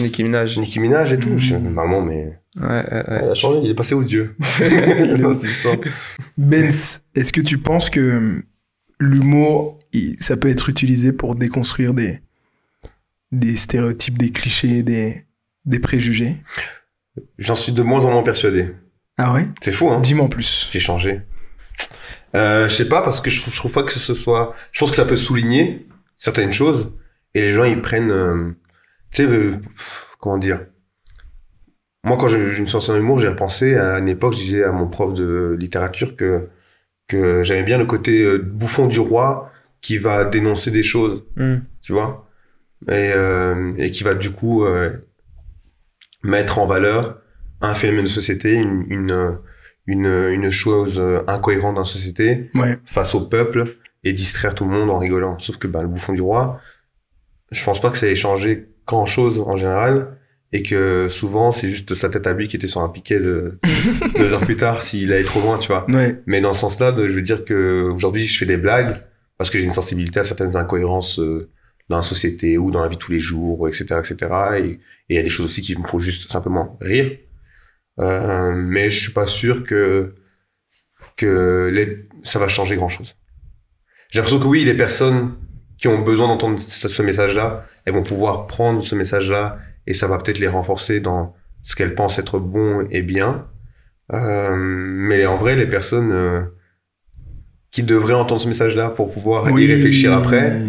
Nicki Minaj. Nicki Minaj et tout. Je suis maman, mais Ouais. elle a changé, il est passé aux dieux. Dans cette histoire. Benz, est-ce que tu penses que l'humour, ça peut être utilisé pour déconstruire des stéréotypes, des clichés, des préjugés? J'en suis de moins en moins persuadé. Ah ouais? C'est fou, hein. Dis-moi en plus. J'ai changé. Je sais pas, parce que je trouve pas que ce soit... Je pense que ça peut souligner certaines choses, et les gens, ils prennent... tu sais, comment dire? Moi, quand je me suis lancé dans l'humour, j'ai repensé à une époque, je disais à mon prof de littérature que j'aimais bien le côté bouffon du roi qui va dénoncer des choses, tu vois? Et qui va du coup mettre en valeur un phénomène de société, une chose incohérente dans la société, Ouais. face au peuple, et distraire tout le monde en rigolant. Sauf que le bouffon du roi, je pense pas que ça ait changé grand chose en général, et que souvent c'est juste sa tête à lui qui était sur un piquet de 2 heures plus tard s'il allait trop loin, tu vois. Ouais. Mais dans ce sens-là, je veux dire que aujourd'hui je fais des blagues parce que j'ai une sensibilité à certaines incohérences dans la société ou dans la vie de tous les jours, etc., etc. Et il y a des choses aussi qui me font juste simplement rire. Mais je suis pas sûr que ça va changer grand-chose. J'ai l'impression que oui, les personnes qui ont besoin d'entendre ce message-là, elles vont pouvoir prendre ce message-là et ça va peut-être les renforcer dans ce qu'elles pensent être bon et bien. Mais en vrai, les personnes qui devraient entendre ce message-là pour pouvoir y réfléchir après,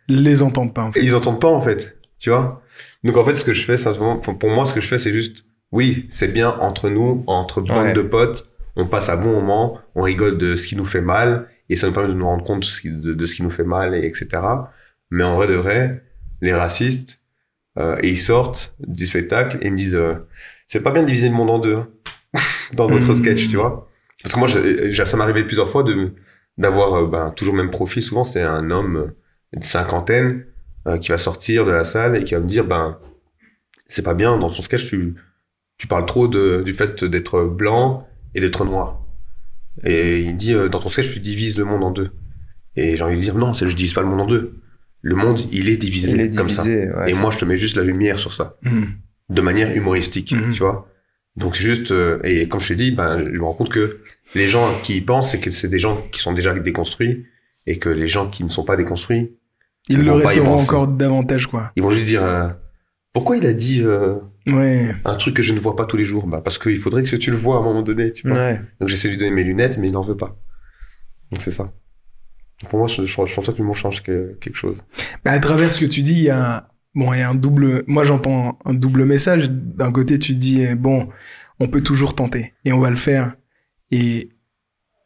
Les entendent pas, en fait. ils entendent pas, en fait. Tu vois? Donc, en fait, ce que je fais, simplement, pour moi, ce que je fais, c'est juste, oui, c'est bien entre nous, entre bande de potes, on passe un bon moment, on rigole de ce qui nous fait mal, et ça nous permet de nous rendre compte de ce qui nous fait mal, et etc. Mais en vrai de vrai, les racistes, et ils sortent du spectacle et ils me disent, c'est pas bien de diviser le monde en deux, hein, dans votre sketch, tu vois? Parce que moi, ça m'est arrivé plusieurs fois d'avoir, toujours le même profil. Souvent, c'est un homme de cinquantaine, qui va sortir de la salle et qui va me dire, c'est pas bien, dans ton sketch, tu parles trop du fait d'être blanc et d'être noir. Et il dit, dans ton sketch, tu divises le monde en deux. Et j'ai envie de dire, non, je divise pas le monde en deux. Le monde, il est divisé comme ça. Ouais. Et moi, je te mets juste la lumière sur ça. De manière humoristique, tu vois. Donc juste, et comme je t'ai dit, ben, je me rends compte que les gens qui y pensent, c'est que c'est des gens qui sont déjà déconstruits, et que les gens qui ne sont pas déconstruits, Ils le vont pas y resteront penser. encore davantage, quoi. Ils vont juste dire, pourquoi il a dit Ouais. un truc que je ne vois pas tous les jours? Bah, parce qu'il faudrait que tu le vois à un moment donné, tu vois. Ouais. Donc j'essaie de lui donner mes lunettes, mais il n'en veut pas. Donc c'est ça. Pour moi, je pense pas que l'humour change quelque chose. Mais à travers ce que tu dis, il y a un double. Moi, j'entends un double message. D'un côté, tu dis bon, on peut toujours tenter et on va le faire. Et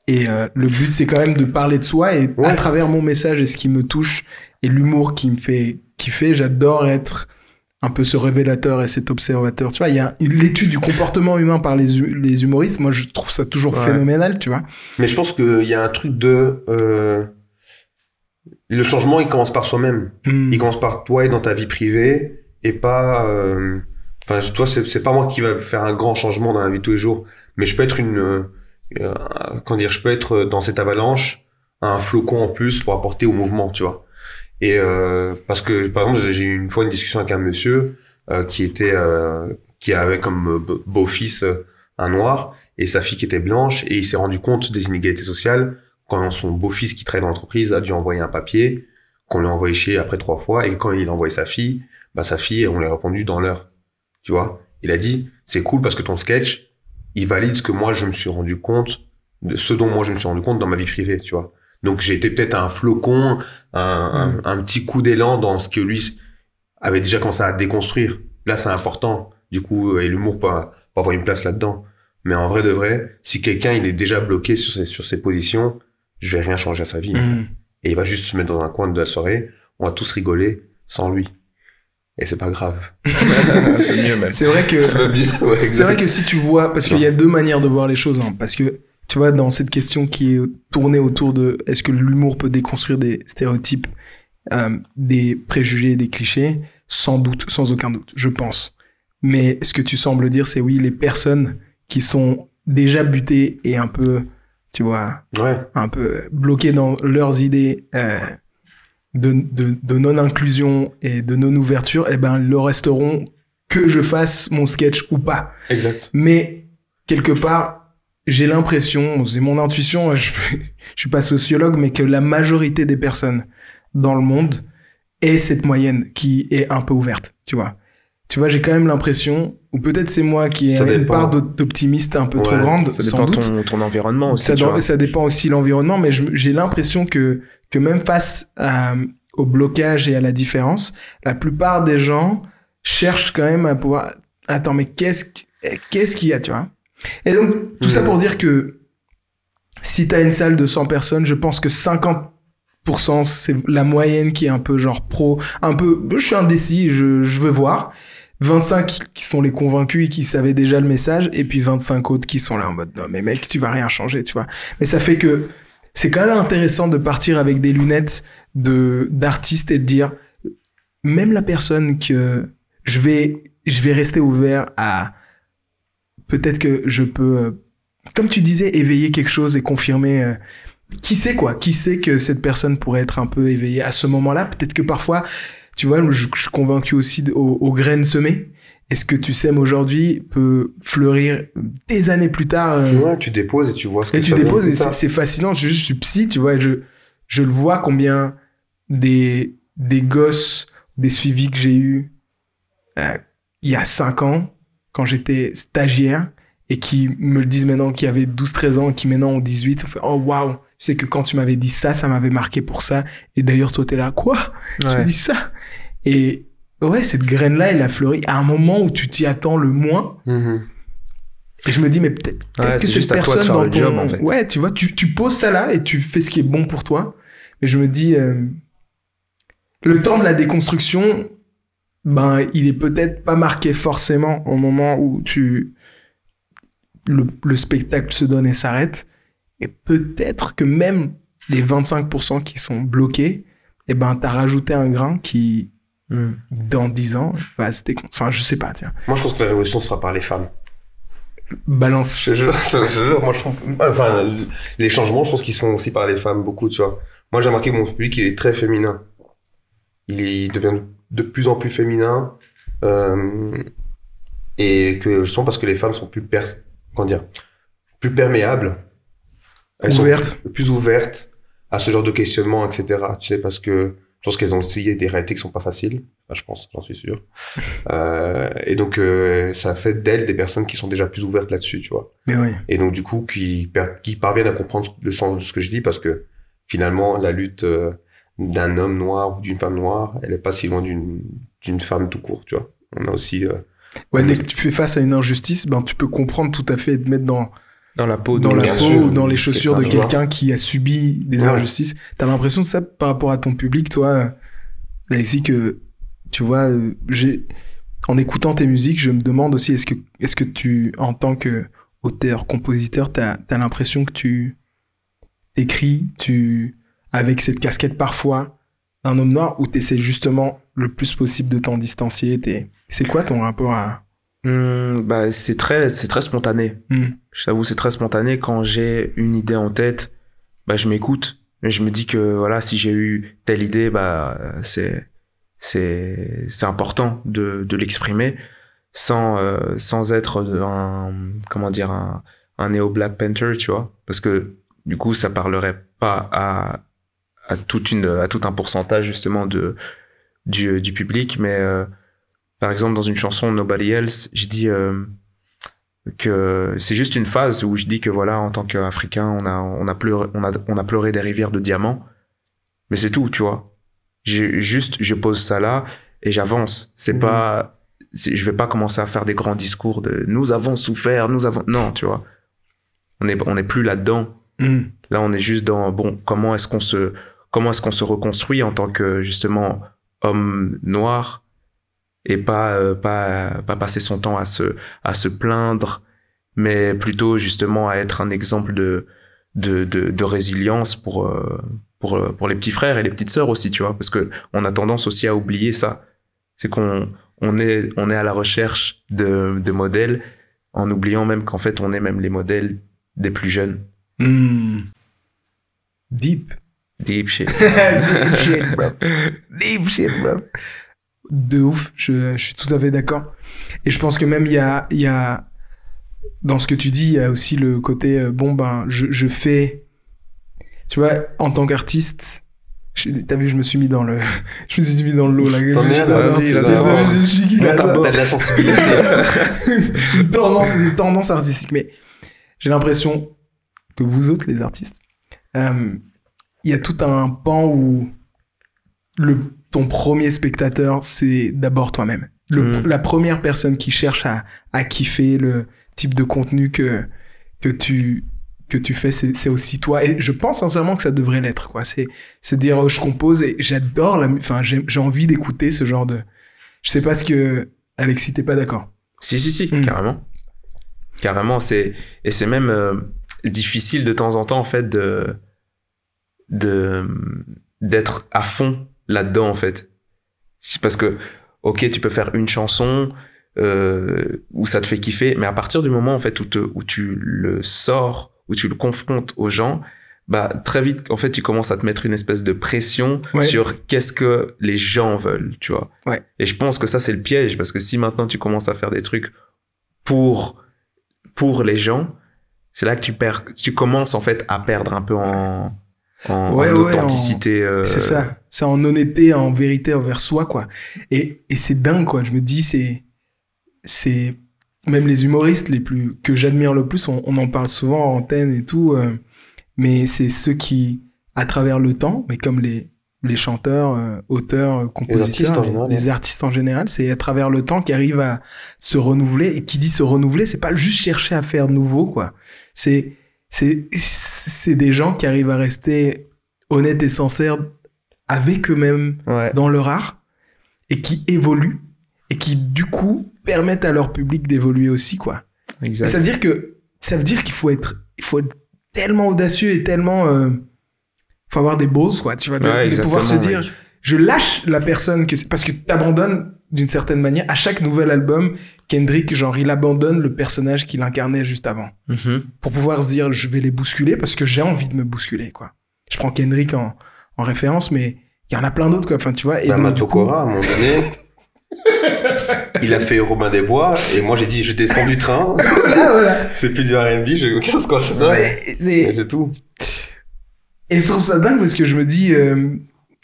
le but, c'est quand même de parler de soi. Et à travers mon message et ce qui me touche et l'humour qui me fait kiffer, j'adore être un peu ce révélateur et cet observateur. Tu vois, il y a l'étude du comportement humain par les humoristes. Moi, je trouve ça toujours phénoménal, tu vois. Mais je pense qu'il y a un truc de... le changement, il commence par soi-même. Il commence par toi et dans ta vie privée, et pas... Enfin, toi, c'est pas moi qui va faire un grand changement dans la vie de tous les jours, mais je peux être je peux être dans cette avalanche un flocon en plus pour apporter au mouvement, tu vois. Et parce que, par exemple, j'ai eu une fois une discussion avec un monsieur qui avait comme beau-fils un noir et sa fille qui était blanche, et il s'est rendu compte des inégalités sociales quand son beau-fils qui travaille dans l'entreprise a dû envoyer un papier qu'on lui a envoyé chier après 3 fois, et quand il a envoyé sa fille, on lui a répondu dans l'heure, tu vois. Il a dit, c'est cool parce que ton sketch, il valide ce que moi je me suis rendu compte, de ce dont moi je me suis rendu compte dans ma vie privée, tu vois. Donc j'ai été peut-être un flocon, un petit coup d'élan dans ce que lui avait déjà commencé à déconstruire. Là, c'est important. Du coup, et l'humour peut avoir une place là-dedans. Mais en vrai de vrai, si quelqu'un il est déjà bloqué sur ses positions, je vais rien changer à sa vie. Et il va juste se mettre dans un coin de la soirée, on va tous rigoler sans lui. Et c'est pas grave. C'est mieux même. C'est vrai que c'est vrai que si tu vois, parce qu'il y a 2 manières de voir les choses, hein, parce que tu vois, dans cette question qui est tournée autour de est-ce que l'humour peut déconstruire des stéréotypes, des préjugés, des clichés, sans doute, sans aucun doute, je pense. Mais ce que tu sembles dire, c'est oui, les personnes qui sont déjà butées et un peu, tu vois, un peu bloquées dans leurs idées de non-inclusion et de non-ouverture, eh ben, le resteront que je fasse mon sketch ou pas. Exact. Mais quelque part, j'ai l'impression, c'est mon intuition, je suis pas sociologue, mais que la majorité des personnes dans le monde est cette moyenne qui est un peu ouverte, tu vois. Tu vois, j'ai quand même l'impression, ou peut-être c'est moi qui ai une part d'optimiste un peu trop grande, ça dépend de ton environnement aussi. Ça dépend aussi de l'environnement, mais j'ai l'impression que même face au blocage et à la différence, la plupart des gens cherchent quand même à pouvoir... Attends, mais qu'est-ce qu'il y a, tu vois? Et donc, tout ça pour dire que si t'as une salle de 100 personnes, je pense que 50%, c'est la moyenne qui est un peu genre je suis indécis, je veux voir. 25 qui sont les convaincus et qui savaient déjà le message, et puis 25 autres qui sont là en mode non mais mec, tu vas rien changer, tu vois. Mais ça fait que c'est quand même intéressant de partir avec des lunettes d'artiste et de dire, même la personne que je vais rester ouvert à, peut-être que je peux, comme tu disais, éveiller quelque chose et confirmer, qui sait que cette personne pourrait être un peu éveillée à ce moment-là. Peut-être que parfois, tu vois, je suis convaincu aussi aux graines semées. Et ce que tu sèmes aujourd'hui peut fleurir des années plus tard. Ouais, tu déposes et tu vois ce que ça tu déposes et c'est fascinant. Je suis psy, tu vois, je le vois combien des gosses, des suivis que j'ai eus il y a 5 ans, quand j'étais stagiaire, et qui me le disent maintenant, qui avaient 12-13 ans, qui maintenant ont 18, on fait « Oh, waouh, tu sais que quand tu m'avais dit ça, ça m'avait marqué pour ça. Et d'ailleurs, toi, t'es là, quoi ? J'ai dit ça ?» Et ouais, cette graine-là, elle a fleuri à un moment où tu t'y attends le moins. Et je me dis, mais peut-être que cette personne dans ton... job, en fait. Ouais, tu vois, tu poses ça là et tu fais ce qui est bon pour toi. Et je me dis, le temps de la déconstruction, ben, il est peut-être pas marqué forcément au moment où le spectacle se donne et s'arrête. Et peut-être que même les 25% qui sont bloqués, eh ben, t'as rajouté un grain qui, dans 10 ans, va se déconstruire. Enfin, je sais pas, tiens. Moi, je pense que la révolution sera par les femmes. Balance. Je jure, moi, je trouve, enfin, les changements, je pense qu'ils se font aussi par les femmes, beaucoup, tu vois. Moi, j'ai remarqué que mon public, il est très féminin. Il devient de plus en plus féminin. Et et que justement parce que les femmes sont plus plus perméables, elles Ouvertes. sont plus ouvertes à ce genre de questionnement, etc. Tu sais, parce que je pense qu'elles ont aussi des réalités qui sont pas faciles. Enfin, je pense, j'en suis sûr. Et donc, ça fait d'elles des personnes qui sont déjà plus ouvertes là-dessus, tu vois. Mais oui. Et donc, du coup, qui parviennent à comprendre le sens de ce que je dis, parce que finalement, la lutte d'un homme noir ou d'une femme noire, elle est pas si loin d'une femme tout court, tu vois. On a aussi... Ouais, dès que tu fais face à une injustice, ben, tu peux comprendre tout à fait et te mettre dans la peau ou dans les chaussures de quelqu'un, quelqu'un qui a subi des injustices. T'as l'impression de ça par rapport à ton public, toi, Alexis, que tu vois, en écoutant tes musiques, je me demande aussi, est-ce que tu, en tant qu'auteur, compositeur, t'as l'impression que tu écris, avec cette casquette parfois d'un homme noir, ou t'essaies justement le plus possible de t'en distancier? C'est quoi ton rapport à... Bah, c'est très spontané. Je t'avoue, c'est très spontané. Quand j'ai une idée en tête, bah, je m'écoute. Et je me dis que, voilà, si j'ai eu telle idée, bah, c'est important de l'exprimer sans être un néo Black Panther, tu vois. Parce que, du coup, ça parlerait pas à tout un pourcentage, justement, du public, mais, par exemple, dans une chanson Nobody Else, j'ai dit que c'est juste une phase où je dis que voilà, en tant qu'Africain, on a pleuré des rivières de diamants, mais c'est tout, tu vois. Je pose ça là et j'avance. Je vais pas commencer à faire des grands discours de nous avons souffert, non, tu vois. On est plus là-dedans. Là, on est juste dans bon, comment est-ce qu'on se reconstruit en tant que justement homme noir. Et pas passer son temps à se plaindre, mais plutôt justement à être un exemple de résilience pour les petits frères et les petites sœurs aussi, tu vois, parce que on a tendance aussi à oublier ça. C'est qu'on est à la recherche de modèles en oubliant même qu'en fait on est même les modèles des plus jeunes. Deep shit. Deep shit, bro. De ouf, je suis tout à fait d'accord. Et je pense que même il y a dans ce que tu dis, il y a aussi le côté je fais, tu vois, en tant qu'artiste, t'as vu, je me suis mis dans le lot là. T'as de la sensibilité. Des tendances artistiques, mais j'ai l'impression que vous autres, les artistes, il y a tout un pan où ton premier spectateur, c'est d'abord toi-même. La première personne qui cherche à kiffer le type de contenu que tu fais, c'est aussi toi. Et je pense sincèrement que ça devrait l'être, quoi. C'est dire, je compose et j'adore j'ai envie d'écouter ce genre de... Je sais pas ce que... Alexis, t'es pas d'accord? Si, carrément. Carrément, c'est même difficile de temps en temps, en fait, d'être à fond là-dedans, en fait. Parce que, ok, tu peux faire une chanson où ça te fait kiffer, mais à partir du moment, en fait, où tu le sors, où tu le confrontes aux gens, bah, très vite, en fait, tu commences à te mettre une espèce de pression sur qu'est-ce que les gens veulent, tu vois. Ouais. Et je pense que ça, c'est le piège, parce que si maintenant tu commences à faire des trucs pour les gens, c'est là que tu commences, en fait, à perdre un peu en authenticité. C'est ça. C'est en honnêteté, en vérité envers soi, quoi. Et c'est dingue, quoi. Je me dis, c'est même les humoristes que j'admire le plus, on en parle souvent en antenne et tout, mais c'est ceux qui, à travers le temps, mais comme les chanteurs, auteurs, compositeurs, les artistes en général, c'est à travers le temps qu'ils arrivent à se renouveler. Et qui dit se renouveler, c'est pas juste chercher à faire nouveau, quoi. C'est des gens qui arrivent à rester honnêtes et sincères avec eux-mêmes dans leur art et qui évoluent et qui, du coup, permettent à leur public d'évoluer aussi, quoi. Exact. Ça veut dire qu'il faut être tellement audacieux et tellement... faut avoir des balls, quoi, tu vois, de pouvoir se dire, je lâche la personne parce que t'abandonnes d'une certaine manière. À chaque nouvel album, Kendrick, genre, il abandonne le personnage qu'il incarnait juste avant. Pour pouvoir se dire, je vais les bousculer parce que j'ai envie de me bousculer, quoi. Je prends Kendrick en référence, mais il y en a plein d'autres, quoi. Enfin, tu vois. Et Matokora, à un moment donné. il a fait Robin des Bois, et moi j'ai dit je descends du train. Voilà. C'est plus du R&B, je casse quoi, c'est ça. C'est tout. Et je trouve ça dingue parce que je me dis,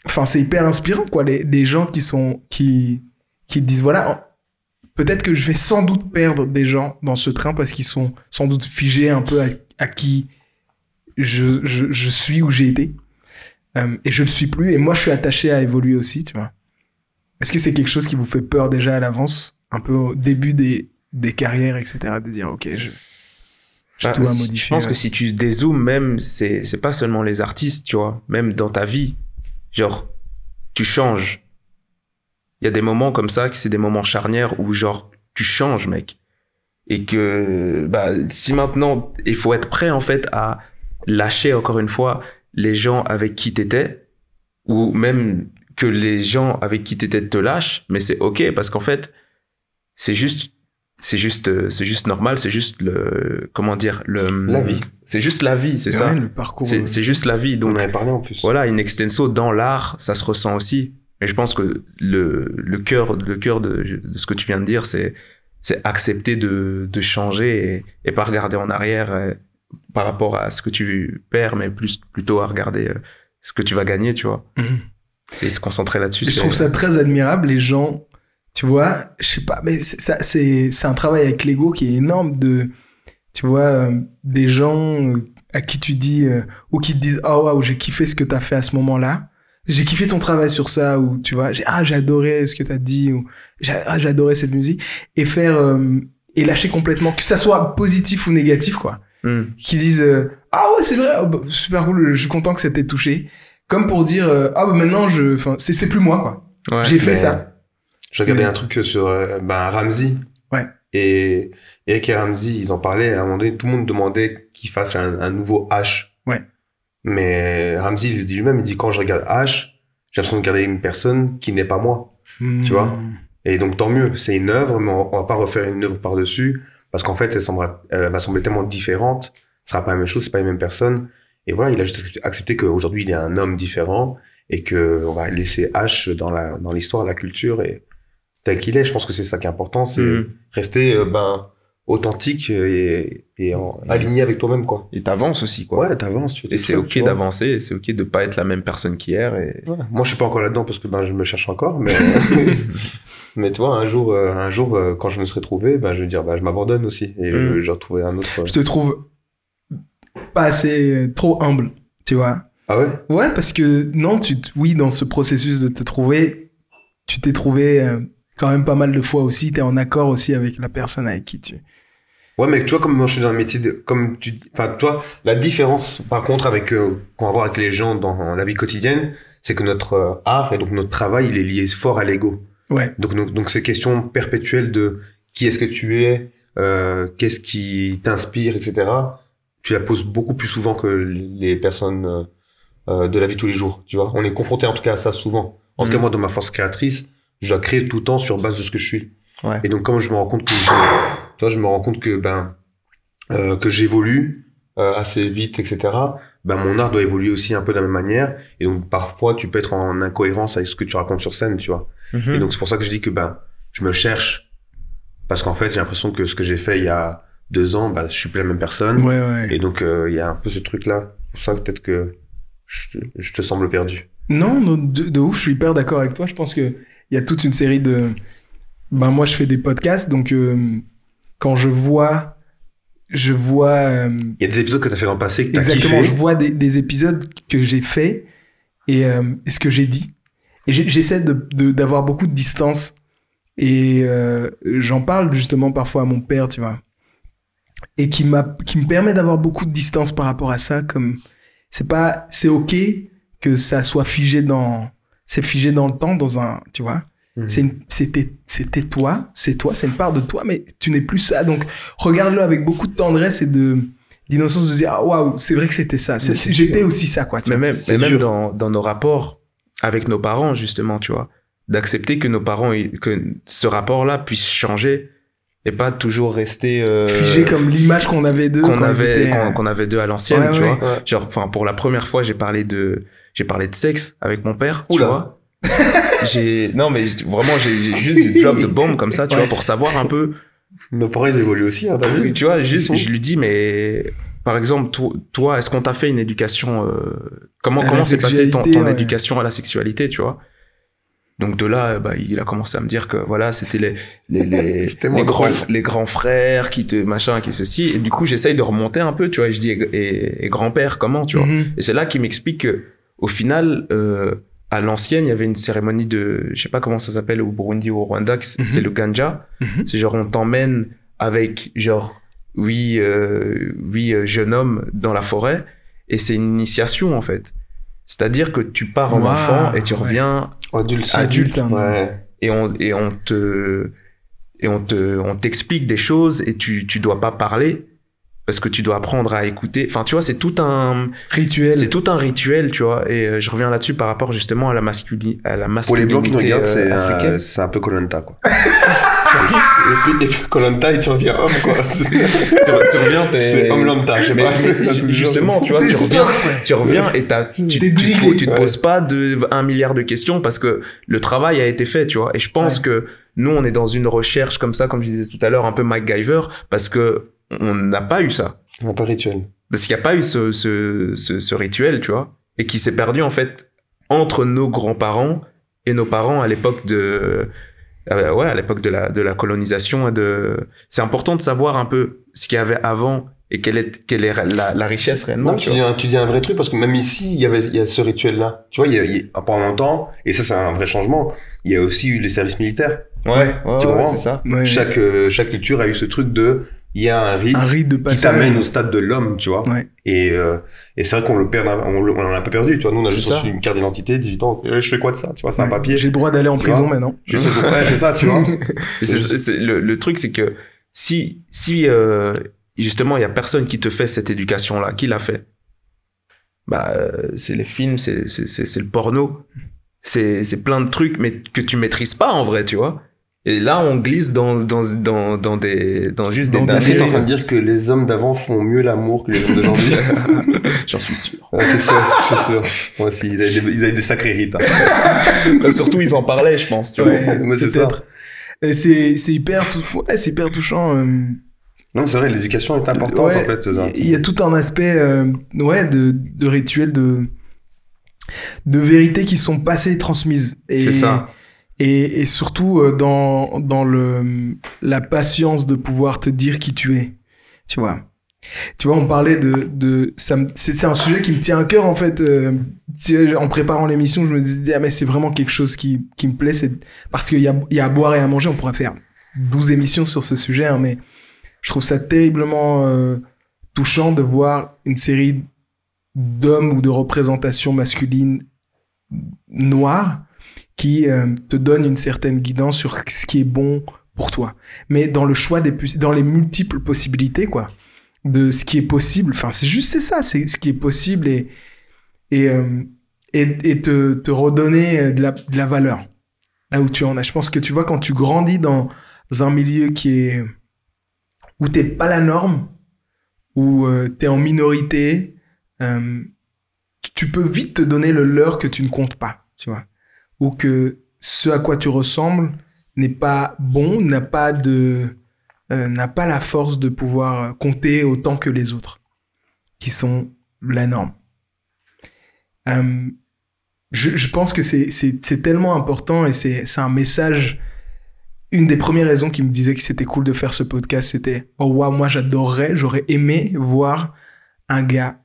enfin, c'est hyper inspirant, quoi, des gens qui disent, voilà, peut-être que je vais sans doute perdre des gens dans ce train parce qu'ils sont sans doute figés un peu à qui je suis ou j'ai été. Et je le suis plus. Et moi, je suis attaché à évoluer aussi, tu vois. Est-ce que c'est quelque chose qui vous fait peur déjà à l'avance, un peu au début des carrières, etc., de dire, ok, je dois modifier. Je pense que si tu dézoomes même, c'est pas seulement les artistes, tu vois. Même dans ta vie, genre, tu changes. Il y a des moments comme ça, que c'est des moments charnières où, genre, tu changes, mec. Et que, bah, si maintenant, il faut être prêt, en fait, à lâcher, encore une fois, les gens avec qui t'étais, ou même que les gens avec qui t'étais te lâchent, mais c'est ok, parce qu'en fait, c'est juste normal, c'est juste la vie. C'est juste la vie, c'est ça. Le parcours. C'est juste la vie. Donc, on avait parlé en plus. Voilà, in extenso, dans l'art, ça se ressent aussi. Mais je pense que le cœur de ce que tu viens de dire, c'est accepter de changer et pas regarder en arrière par rapport à ce que tu perds, mais plutôt à regarder ce que tu vas gagner, tu vois. Et se concentrer là-dessus. Je trouve ça très admirable, les gens, tu vois, je sais pas, mais c'est un travail avec l'ego qui est énorme tu vois, des gens à qui tu dis, ou qui te disent, oh waouh, j'ai kiffé ce que t'as fait à ce moment-là, j'ai kiffé ton travail sur ça, ou tu vois, j'ai adoré ce que t'as dit, ou j'ai adoré cette musique, et et lâcher complètement, que ça soit positif ou négatif, quoi. Qui disent, ah ouais, c'est vrai, super cool, je suis content que ça t'ait touché. Comme pour dire, maintenant, c'est plus moi, quoi. Ouais, j'ai fait ça. Je regardais un truc sur Ramzy. Ouais. Et Eric et Ramzy, ils en parlaient. À un moment donné, tout le monde demandait qu'il fasse un nouveau H. Ouais. Mais Ramzy, il le dit lui-même, il dit, quand je regarde H, j'ai l'impression de regarder une personne qui n'est pas moi. Tu vois? Et donc, tant mieux. C'est une œuvre, mais on va pas refaire une œuvre par-dessus. Parce qu'en fait, elle va sembler tellement différente. Ce sera pas la même chose, c'est pas les mêmes personnes. Et voilà, il a juste accepté qu'aujourd'hui, il est un homme différent et qu'on va laisser H dans l'histoire, la culture et tel qu'il est. Je pense que c'est ça qui est important, c'est rester authentique et aligné avec toi-même, quoi. Et t'avances aussi, quoi. Ouais, t'avances. Et c'est ok d'avancer, c'est ok de pas être la même personne qu'hier. Et... Ouais. Moi, je suis pas encore là-dedans parce que je me cherche encore, mais mais tu vois, un jour, quand je me serai trouvé, je vais dire, je m'abandonne aussi et je retrouverai un autre. Je te trouve pas assez trop humble, tu vois. Ah ouais? Ouais, parce que non, oui, dans ce processus de te trouver, tu t'es trouvé quand même pas mal de fois aussi, t'es en accord aussi avec la personne avec qui tu... Ouais, mais tu vois, comme moi je suis dans un métier enfin, tu vois, la différence, par contre, qu'on va voir avec les gens dans la vie quotidienne, c'est que notre art et donc notre travail, il est lié fort à l'ego. Ouais. Donc ces questions perpétuelles de qui est-ce que tu es, qu'est-ce qui t'inspire, etc., tu la poses beaucoup plus souvent que les personnes de la vie de tous les jours, tu vois. On est confronté en tout cas à ça souvent. En tout cas, moi, dans ma force créatrice, je dois créer tout le temps sur base de ce que je suis. Ouais. Et donc, comme je me rends compte que j'évolue assez vite, etc., mon art doit évoluer aussi un peu de la même manière. Et donc, parfois, tu peux être en incohérence avec ce que tu racontes sur scène, tu vois. Et donc, c'est pour ça que je dis que je me cherche. Parce qu'en fait, j'ai l'impression que ce que j'ai fait il y a 2 ans, je suis plus la même personne. Ouais. Et donc, il y a un peu ce truc-là. C'est pour ça que peut-être que je te semble perdu. Non, de ouf, je suis hyper d'accord avec toi. Je pense qu'il y a toute une série de... moi, je fais des podcasts, donc quand je vois... Il y a des épisodes que tu as fait dans le passé que tu as kiffé. Exactement, je vois des épisodes que j'ai fait et ce que j'ai dit. Et j'essaie d'avoir beaucoup de distance. Et j'en parle justement parfois à mon père, tu vois. Et qui me permet d'avoir beaucoup de distance par rapport à ça. Comme c'est ok que ça soit figé dans le temps, dans un, tu vois. C'était toi, c'est une part de toi, mais tu n'es plus ça. Donc, regarde-le avec beaucoup de tendresse et d'innocence de dire, ah, waouh, c'est vrai que c'était ça. J'étais aussi ça, quoi. Mais même dans nos rapports avec nos parents, justement, tu vois, d'accepter que que ce rapport-là puisse changer et pas toujours rester figé comme l'image qu'on avait d'eux qu'on avait d'eux à l'ancienne, tu vois. Ouais. Genre, enfin, pour la première fois, j'ai parlé de sexe avec mon père, tu vois. Non, mais vraiment, j'ai juste du drop de bombe comme ça, tu vois, pour savoir un peu. Nos parents, ils évoluent aussi, hein, t'as vu? Tu vois, juste, je lui dis, mais par exemple, toi, est-ce qu'on t'a fait une éducation comment s'est passée ton éducation à la sexualité, tu vois? Donc de là, il a commencé à me dire que voilà, c'était les grands frères qui ceci. Et du coup, j'essaye de remonter un peu, tu vois. Et je dis et grand-père, comment, tu vois. Et c'est là qu'il m'explique que au final, à l'ancienne, il y avait une cérémonie de, je sais pas comment ça s'appelle au Burundi ou au Rwanda, c'est le ganja. C'est genre on t'emmène avec genre jeune homme dans la forêt et c'est une initiation en fait. C'est-à-dire que tu pars en enfant et tu reviens adulte. Et on t'explique des choses et tu dois pas parler parce que tu dois apprendre à écouter. Enfin, tu vois, c'est tout un rituel. C'est tout un rituel, tu vois. Et je reviens là-dessus par rapport justement à la masculinité Pour les blancs qui nous regardent, c'est un peu Koh-Lanta, quoi. et puis Koh-Lanta, et tu reviens homme, quoi. tu reviens, c'est homme-lanta, je sais pas. Justement, tu vois, tu reviens et tu te poses pas 1 milliard de questions parce que le travail a été fait, tu vois. Et je pense que nous, on est dans une recherche comme ça, comme je disais tout à l'heure, un peu MacGyver, parce que on n'a pas eu ça. On n'a pas de rituel. Parce qu'il n'y a pas eu ce rituel, tu vois, et qui s'est perdu, en fait, entre nos grands-parents et nos parents à l'époque de la colonisation. C'est important de savoir un peu ce qu'il y avait avant et quelle est la richesse réellement. Non, tu dis un vrai truc, parce que même ici, il y a ce rituel-là. Tu vois, pendant longtemps, et ça, c'est un vrai changement, il y a aussi eu les services militaires. Ouais, c'est ça. Ouais. Chaque culture a eu ce truc il y a un rite de passage qui t'amène au stade de l'homme, tu vois. Ouais. Et c'est vrai qu'on on en a pas perdu, tu vois. Nous, on a juste reçu une carte d'identité, 18 ans. Je fais quoi de ça? Tu vois, c'est un papier. J'ai le droit d'aller en prison maintenant. C'est ça, tu vois. Le truc, c'est que si justement, il y a personne qui te fait cette éducation-là, qui l'a fait? C'est les films, c'est le porno. C'est plein de trucs, mais que tu maîtrises pas en vrai, tu vois. Et là, on glisse dans juste des dingueries. Est-ce que t'es en train de dire que les hommes d'avant font mieux l'amour que les hommes d'aujourd'hui? J'en suis sûr. C'est sûr, je suis sûr. Moi aussi, ils avaient des sacrés rites. Hein. Surtout, ils en parlaient, je pense, tu vois. Ouais, c'est ça. Et c'est hyper touchant. Non, c'est vrai, l'éducation est importante, en fait. Il y a tout un aspect, de rituel, de vérités qui sont passées et transmises. C'est ça. Et surtout dans la patience de pouvoir te dire qui tu es, tu vois, on parlait de ça, c'est un sujet qui me tient à cœur en fait. En préparant l'émission, je me disais mais c'est vraiment quelque chose qui me plaît, c'est parce qu'il y a à boire et à manger. On pourrait faire 12 émissions sur ce sujet, hein, mais je trouve ça terriblement touchant de voir une série d'hommes ou de représentations masculines noires qui te donne une certaine guidance sur ce qui est bon pour toi. Mais dans le choix dans les multiples possibilités, quoi, de ce qui est possible. Enfin, c'est ça, c'est ce qui est possible et te redonner de la valeur là où tu en as. Je pense que tu vois, quand tu grandis dans un milieu où t'es pas la norme, où t'es en minorité, tu peux vite te donner le leurre que tu ne comptes pas, tu vois. Ou que ce à quoi tu ressembles n'est pas bon, n'a pas la force de pouvoir compter autant que les autres, qui sont la norme. Je pense que c'est tellement important et c'est un message. Une des premières raisons qui me disait que c'était cool de faire ce podcast, c'était « Oh wow, moi j'aurais aimé voir un gars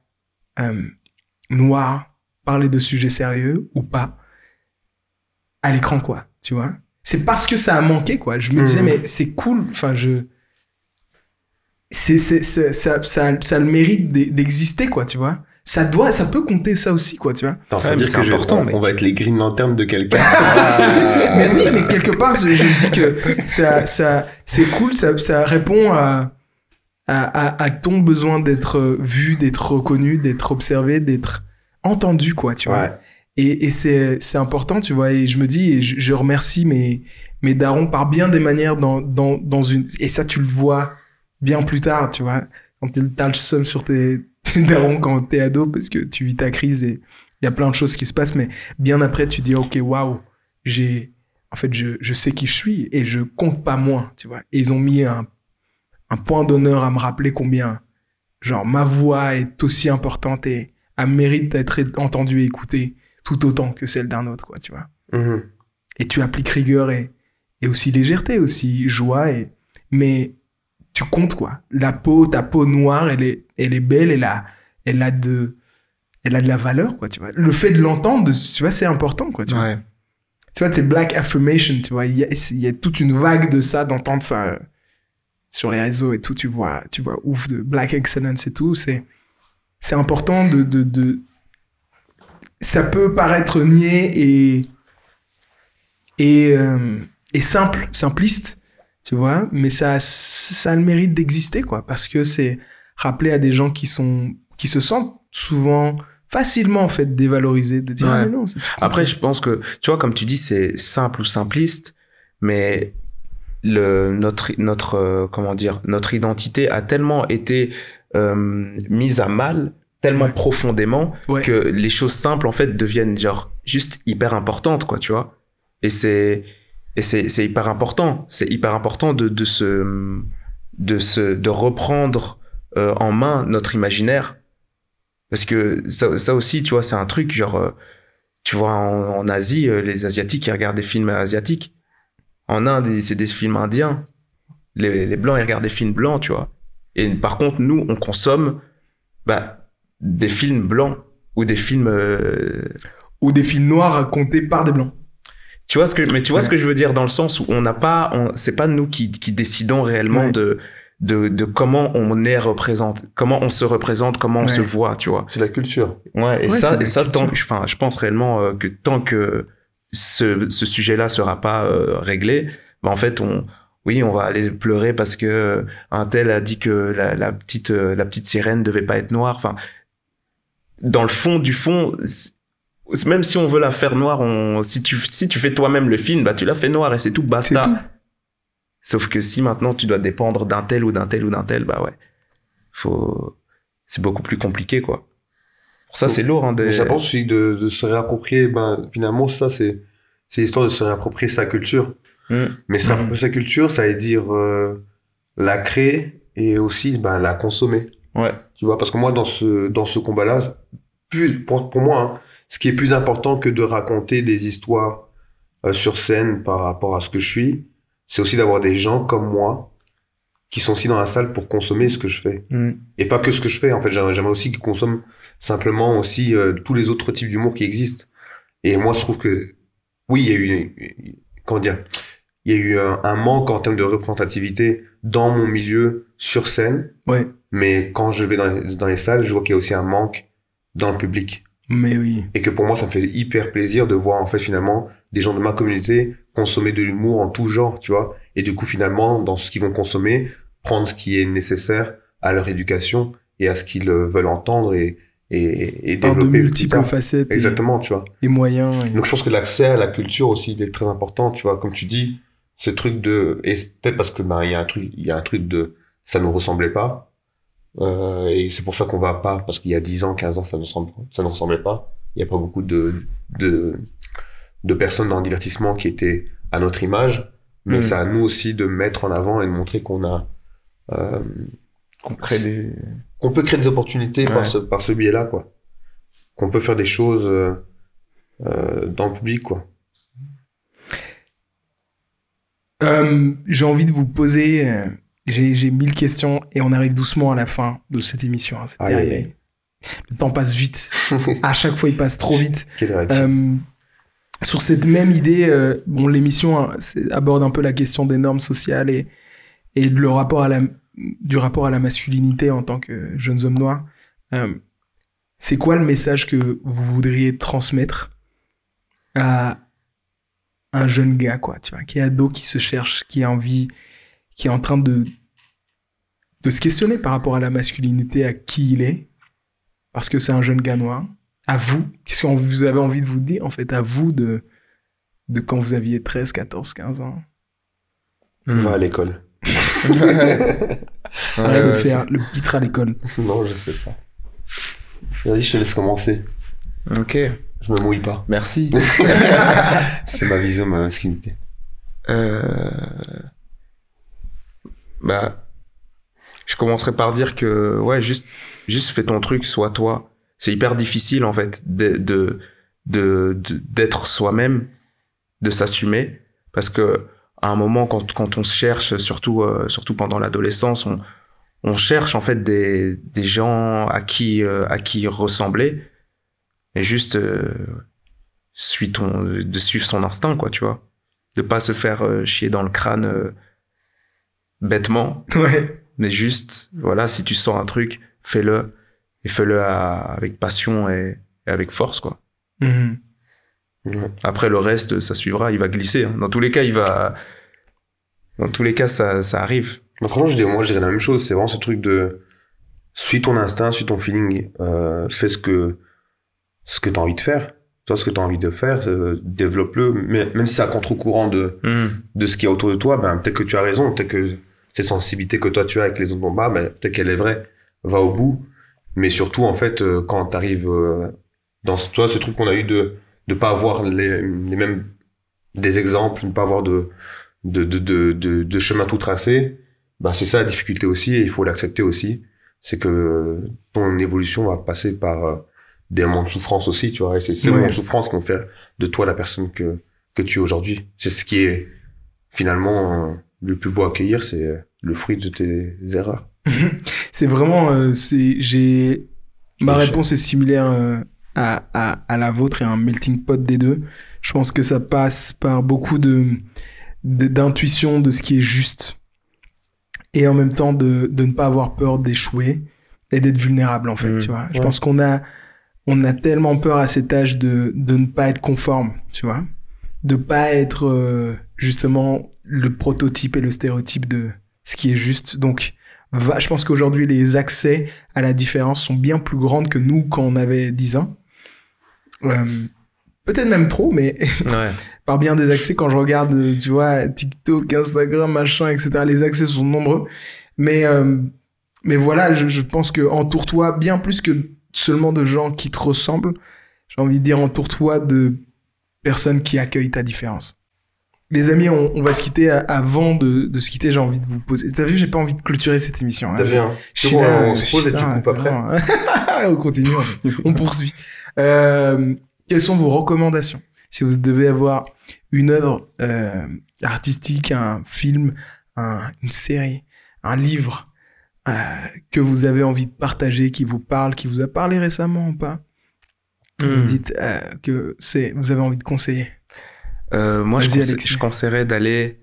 noir parler de sujets sérieux ou pas à l'écran, quoi, tu vois. C'est parce que ça a manqué, quoi. Je me disais, mais c'est cool, enfin, ça a le mérite d'exister, quoi, tu vois. Ça peut compter ça aussi, quoi, tu vois. T'es en train de dire que on va être les Green Lantern de quelqu'un. Mais oui, mais quelque part, je me dis que c'est cool, ça répond à ton besoin d'être vu, d'être reconnu, d'être observé, d'être entendu, quoi, tu vois. Ouais. Et c'est important, tu vois, et je me dis, et je remercie mes darons par bien des manières dans une... Et ça, tu le vois bien plus tard, tu vois, quand t'as le seum sur tes darons quand t'es ado, parce que tu vis ta crise et Il y a plein de choses qui se passent, mais bien après, tu dis, OK, waouh, en fait, je sais qui je suis et je compte pas moins, tu vois. Et ils ont mis un point d'honneur à me rappeler combien, genre, ma voix est aussi importante et elle mérite d'être entendue et écoutée tout autant que celle d'un autre, quoi, tu vois. Et tu appliques rigueur et aussi légèreté, aussi joie, mais tu comptes, quoi. Ta peau noire, elle est belle, elle a de la valeur, quoi, tu vois. Le fait de l'entendre, tu vois, c'est important, quoi, tu vois. Tu vois, c'est Black Affirmation, tu vois. Il y a toute une vague de ça, d'entendre ça sur les réseaux et tout, tu vois, ouf, de Black Excellence et tout. C'est important ça peut paraître niais et simpliste, tu vois, mais ça a le mérite d'exister, quoi, parce que c'est rappeler à des gens qui se sentent souvent facilement, en fait, dévalorisés, de dire, ah, mais non, après, je pense que, tu vois, comme tu dis, c'est simple ou simpliste, mais notre identité a tellement été mise à mal, tellement profondément, que les choses simples, en fait, deviennent, genre, juste hyper importantes, quoi, tu vois. Et c'est hyper important. C'est hyper important de reprendre en main notre imaginaire. Parce que ça aussi, tu vois, c'est un truc, genre, tu vois, en Asie, les Asiatiques, ils regardent des films asiatiques. En Inde, c'est des films indiens. Les Blancs, ils regardent des films blancs, tu vois. Et par contre, nous, on consomme des films blancs ou des films... Ou des films noirs racontés par des Blancs. Tu vois ce que je veux dire, dans le sens où c'est pas nous qui décidons réellement de comment on est représenté, comment on se représente, comment on se voit, tu vois. C'est la culture. Ouais, et ça, je pense réellement que tant que ce sujet-là sera pas réglé, en fait, on va aller pleurer parce que un tel a dit que la petite sirène devait pas être noire. Enfin, dans le fond du fond, même si on veut la faire noire, si tu fais toi-même le film, tu l'as fait noire et c'est tout, basta. C'est tout. Sauf que si maintenant tu dois dépendre d'un tel ou d'un tel ou d'un tel, c'est beaucoup plus compliqué, quoi. Pour ça, c'est lourd, hein. Je pense aussi de se réapproprier, finalement, ça, c'est l'histoire de se réapproprier sa culture. Mais se réapproprier sa culture, ça veut dire la créer et aussi la consommer. Ouais. Tu vois, parce que moi, dans ce combat-là, pour moi, hein, ce qui est plus important que de raconter des histoires sur scène par rapport à ce que je suis, c'est aussi d'avoir des gens comme moi qui sont aussi dans la salle pour consommer ce que je fais. Et pas que ce que je fais, en fait. J'aimerais aussi qu'ils consomment simplement aussi tous les autres types d'humour qui existent. Et moi, je trouve que, oui, il y a eu, il y a eu un manque en termes de représentativité dans mon milieu sur scène. Ouais. Mais quand je vais dans les salles, je vois qu'il y a aussi un manque dans le public. Mais oui. Et que pour moi, ça me fait hyper plaisir de voir, en fait, finalement, des gens de ma communauté consommer de l'humour en tout genre, tu vois. Et du coup, finalement, dans ce qu'ils vont consommer, prendre ce qui est nécessaire à leur éducation et à ce qu'ils veulent entendre et développer. De multiples facettes. Exactement, tu vois. Et moyens. Donc, je pense que l'accès à la culture aussi, il est très important, tu vois. Comme tu dis, ce truc et c'est peut-être parce que, il y a un truc de, ça nous ressemblait pas. Et c'est pour ça qu'on va pas, parce qu'il y a 10 ans, 15 ans, ça ne ressemblait pas. Il y a pas beaucoup de personnes dans le divertissement qui étaient à notre image, mais c'est à nous aussi de mettre en avant et de montrer qu'on peut créer des opportunités par ce biais-là, quoi. Qu'on peut faire des choses dans le public, quoi. J'ai envie de vous poser j'ai 1000 questions et on arrive doucement à la fin de cette émission. Hein, le temps passe vite. À chaque fois, il passe trop vite. Sur cette même idée, l'émission aborde un peu la question des normes sociales et du rapport à la masculinité en tant que jeunes hommes noirs. C'est quoi le message que vous voudriez transmettre à un jeune gars, quoi, tu vois, qui est ado, qui se cherche, qui a envie, qui est en train de se questionner par rapport à la masculinité, à qui il est, parce que c'est un jeune gars noir. À vous, qu'est-ce que vous avez envie de vous dire, en fait, à vous de quand vous aviez 13, 14, 15 ans? Va à l'école. Arrête de faire le pitre à l'école. Non, je sais pas. Vas-y, je te laisse commencer. Ok. Je me mouille pas. Merci. C'est ma vision, ma masculinité. Bah, je commencerai par dire que, ouais, juste fais ton truc, sois toi. C'est hyper difficile, en fait, d'être soi-même, de s'assumer. Parce que, à un moment, quand on se cherche, surtout pendant l'adolescence, on cherche, en fait, des gens à qui ressembler. Et juste, de suivre son instinct, quoi, tu vois. De pas se faire chier dans le crâne bêtement. Ouais. Mais juste, voilà, si tu sens un truc, fais-le. Et fais-le avec passion et avec force, quoi. Mhm. Ouais. Après, le reste, ça suivra, il va glisser. Hein. Dans tous les cas, ça arrive. Mais franchement, je dirais la même chose. C'est vraiment ce truc de suis ton instinct, suis ton feeling, fais ce que t'as envie de faire. Toi, ce que t'as envie de faire, développe-le. Mais même si c'est à contre-courant de ce qu'il y a autour de toi, ben, peut-être que tu as raison, peut-être que cette sensibilité que toi tu as avec les autres bombas, ben, peut-être qu'elle est vraie. Va au bout. Mais surtout, en fait, quand t'arrives dans tu vois, ce truc qu'on a eu de pas avoir les mêmes des exemples, ne pas avoir de chemin tout tracé, bah c'est ça la difficulté aussi, et il faut l'accepter aussi. C'est que ton évolution va passer par des moments de souffrance aussi, tu vois, et c'est ces moments de souffrance qui vont faire de toi la personne que tu es aujourd'hui. C'est ce qui est finalement le plus beau à accueillir, c'est le fruit de tes erreurs. C'est vraiment, ma réponse est similaire à la vôtre et un melting pot des deux. Je pense que ça passe par beaucoup d'intuition de ce qui est juste et en même temps de ne pas avoir peur d'échouer et d'être vulnérable, en fait, tu vois. Je pense qu'on a tellement peur à cet âge de ne pas être conforme, tu vois, de pas être justement le prototype et le stéréotype de ce qui est juste. Donc, je pense qu'aujourd'hui, les accès à la différence sont bien plus grandes que nous quand on avait 10 ans. Peut-être même trop, mais par bien des accès, quand je regarde, tu vois, TikTok, Instagram, machin, etc., les accès sont nombreux. Mais voilà, je pense que entoure-toi bien plus que seulement de gens qui te ressemblent. J'ai envie de dire, entoure-toi de personnes qui accueillent ta différence. Les amis, on va se quitter. Avant de se quitter, j'ai envie de vous poser... T'as vu, j'ai pas envie de clôturer cette émission. Hein. T'as vu, hein. On se pose et tu coupes après. On continue, on poursuit. Quelles sont vos recommandations? Si vous devez avoir une œuvre artistique, un film, une série, un livre que vous avez envie de partager, qui vous parle, qui vous a parlé récemment ou pas, vous dites que vous avez envie de conseiller. Moi, je conseillerais d'aller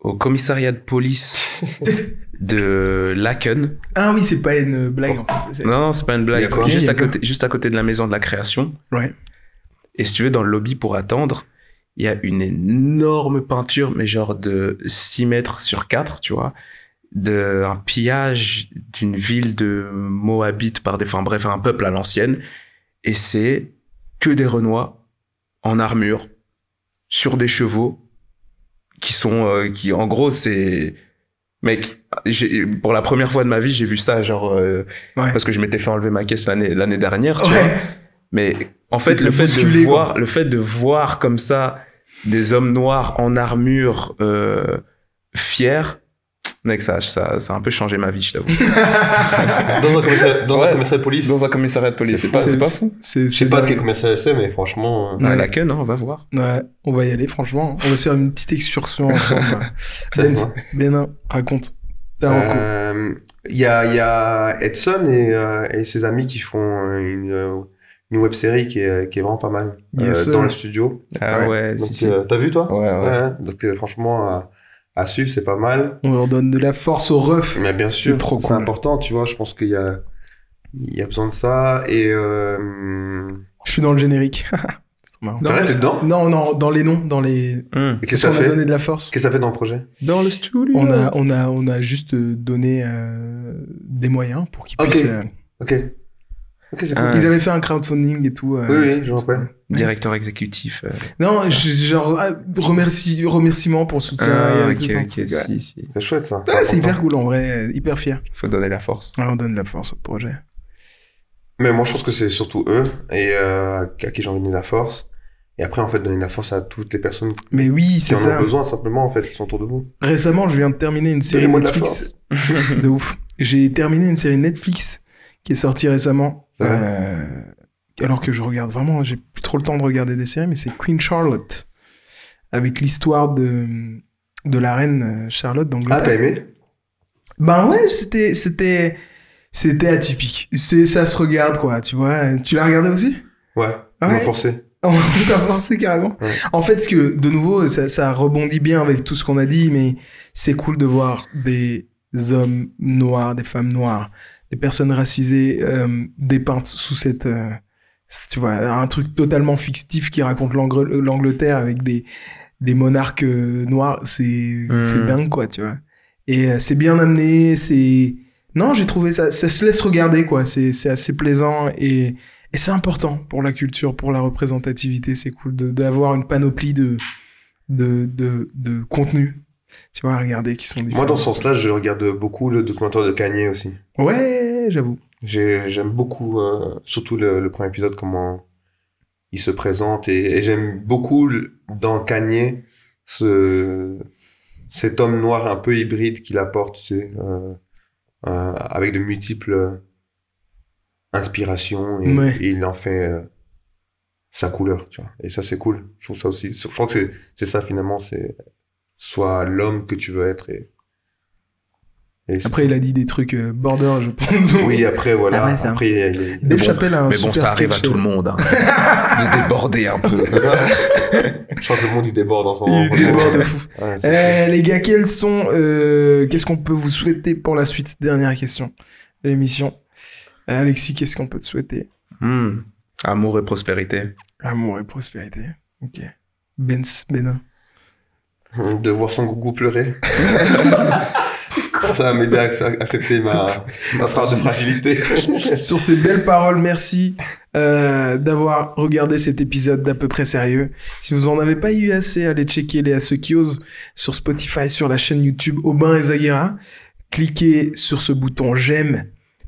au commissariat de police de Laken. Ah oui, c'est pas une blague, en fait. Non, c'est pas une blague. Juste à côté de la maison de la création. Ouais. Et si tu veux, dans le lobby pour attendre, il y a une énorme peinture, mais genre de 6 mètres sur 4, tu vois, un pillage d'une ville de Moabite un peuple à l'ancienne. Et c'est que des Renois en armure, sur des chevaux, qui en gros, c'est... Mec, pour la première fois de ma vie, j'ai vu ça, genre... parce que je m'étais fait enlever ma caisse l'année dernière, tu vois. Mais en fait, le fait de voir comme ça des hommes noirs en armure fiers, mec, ça a un peu changé ma vie, je t'avoue. Dans un commissariat de police. Dans un commissariat de police, c'est pas fou. Je sais pas quel commissariat c'est, mais franchement... La queue, non, on va voir. Ouais, on va y aller, franchement. On va se faire une petite excursion ensemble. Benin, raconte. Il y a Edson et ses amis qui font une web série qui est vraiment pas mal dans le studio. Ah ouais, donc, si. T'as vu, toi? Ouais. Donc franchement... à suivre, c'est pas mal. On leur donne de la force aux refs. Mais bien sûr, c'est important, tu vois. Je pense qu'il y a besoin de ça. Et je suis dans le générique. C'est vrai, t'es dedans? Non, dans les noms, dans les. Qu'est-ce que ça fait? Donné de la force. Qu'est-ce que ça fait dans le projet? Dans le studio. On a juste donné des moyens pour qu'ils puissent. Ok, c'est cool. Ils avaient fait un crowdfunding et tout. Oui, je me rappelle. Directeur exécutif. Non, genre remerciements pour le soutien. Si. C'est chouette ça. C'est hyper cool en vrai, hyper fier. Faut donner la force. On donne la force au projet. Mais moi, je pense que c'est surtout eux et à qui j'ai envie de donner la force. Et après, en fait, donner la force à toutes les personnes Mais oui, qui c'est en ça. ont besoin, simplement, en fait, qui sont autour de vous. Récemment, je viens de terminer une série Donnez-moi de la Netflix. De ouf. J'ai terminé une série Netflix qui est sortie récemment. Ouais. Alors que je regarde vraiment, j'ai plus trop le temps de regarder des séries, mais c'est Queen Charlotte. Avec l'histoire de la reine Charlotte Ah, d'Angleterre. t'as aimé? Ben ouais, c'était atypique. Ça se regarde, quoi, tu vois. Tu l'as regardé aussi? Ouais, Ah ils m'ont ouais. forcé. On t'a forcé carrément. Ouais. En fait, ce que, de nouveau, ça rebondit bien avec tout ce qu'on a dit, mais c'est cool de voir des hommes noirs, des femmes noires, des personnes racisées dépeintes sous cette... tu vois, un truc totalement fictif qui raconte l'Angleterre avec des monarques noirs. C'est dingue, quoi, tu vois. Et c'est bien amené, c'est... Non, j'ai trouvé ça se laisse regarder, quoi. C'est assez plaisant et c'est important pour la culture, pour la représentativité. C'est cool d'avoir une panoplie de contenus, tu vois, à regarder, qui sont différents. Moi, dans ce sens-là, je regarde beaucoup le documentaire de Kanye aussi. Ouais, j'avoue. J'aime beaucoup, surtout le premier épisode, comment il se présente. Et j'aime beaucoup, dans Kanye, cet homme noir un peu hybride qu'il apporte, tu sais, avec de multiples inspirations. Et il en fait sa couleur, tu vois. Et ça, c'est cool. Je trouve ça aussi. Je crois que c'est ça, finalement. C'est soit l'homme que tu veux être. Et après, il a dit des trucs border, je pense. Oui, après, voilà. Ah ouais, ça. Après, Dave Chappelle a un Mais bon, super ça arrive à sketch. tout le monde, hein, de déborder un peu. Je crois que le monde, il déborde en ce moment. Il déborde de fou. Ouais, c'est Les gars, qu'est-ce qu'on peut vous souhaiter pour la suite? Dernière question de l'émission. Alexis, qu'est-ce qu'on peut te souhaiter? Amour et prospérité. Amour et prospérité. Ok. Bena. de voir son gougou pleurer. Ça m'a aidé à accepter ma part de fragilité. Sur ces belles paroles, merci d'avoir regardé cet épisode d'À peu près sérieux. Si vous en avez pas eu assez, allez checker les ceux qui osent sur Spotify, sur la chaîne YouTube Aubin et Zaguera. Cliquez sur ce bouton j'aime,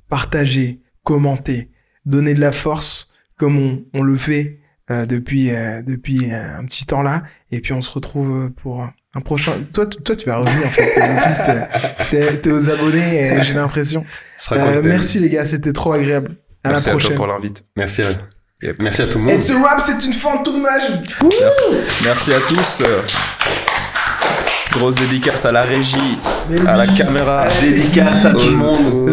partagez, commentez, donnez de la force comme on le fait depuis un petit temps là. Et puis on se retrouve pour un prochain. Toi, tu vas revenir en fait. Mon fils, t'es aux abonnés, j'ai l'impression. Merci les gars, c'était trop agréable. À Merci la à prochaine. toi pour l'invite. Merci. Merci à tout le monde. It's a Wrap, c'est une fin de tournage. Merci à tous. Grosse dédicace à la régie, à la caméra. Dédicace à tout le monde.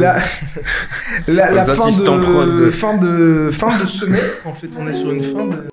La Aux assistants prod. fin de semestre, en fait, on est sur une fin de...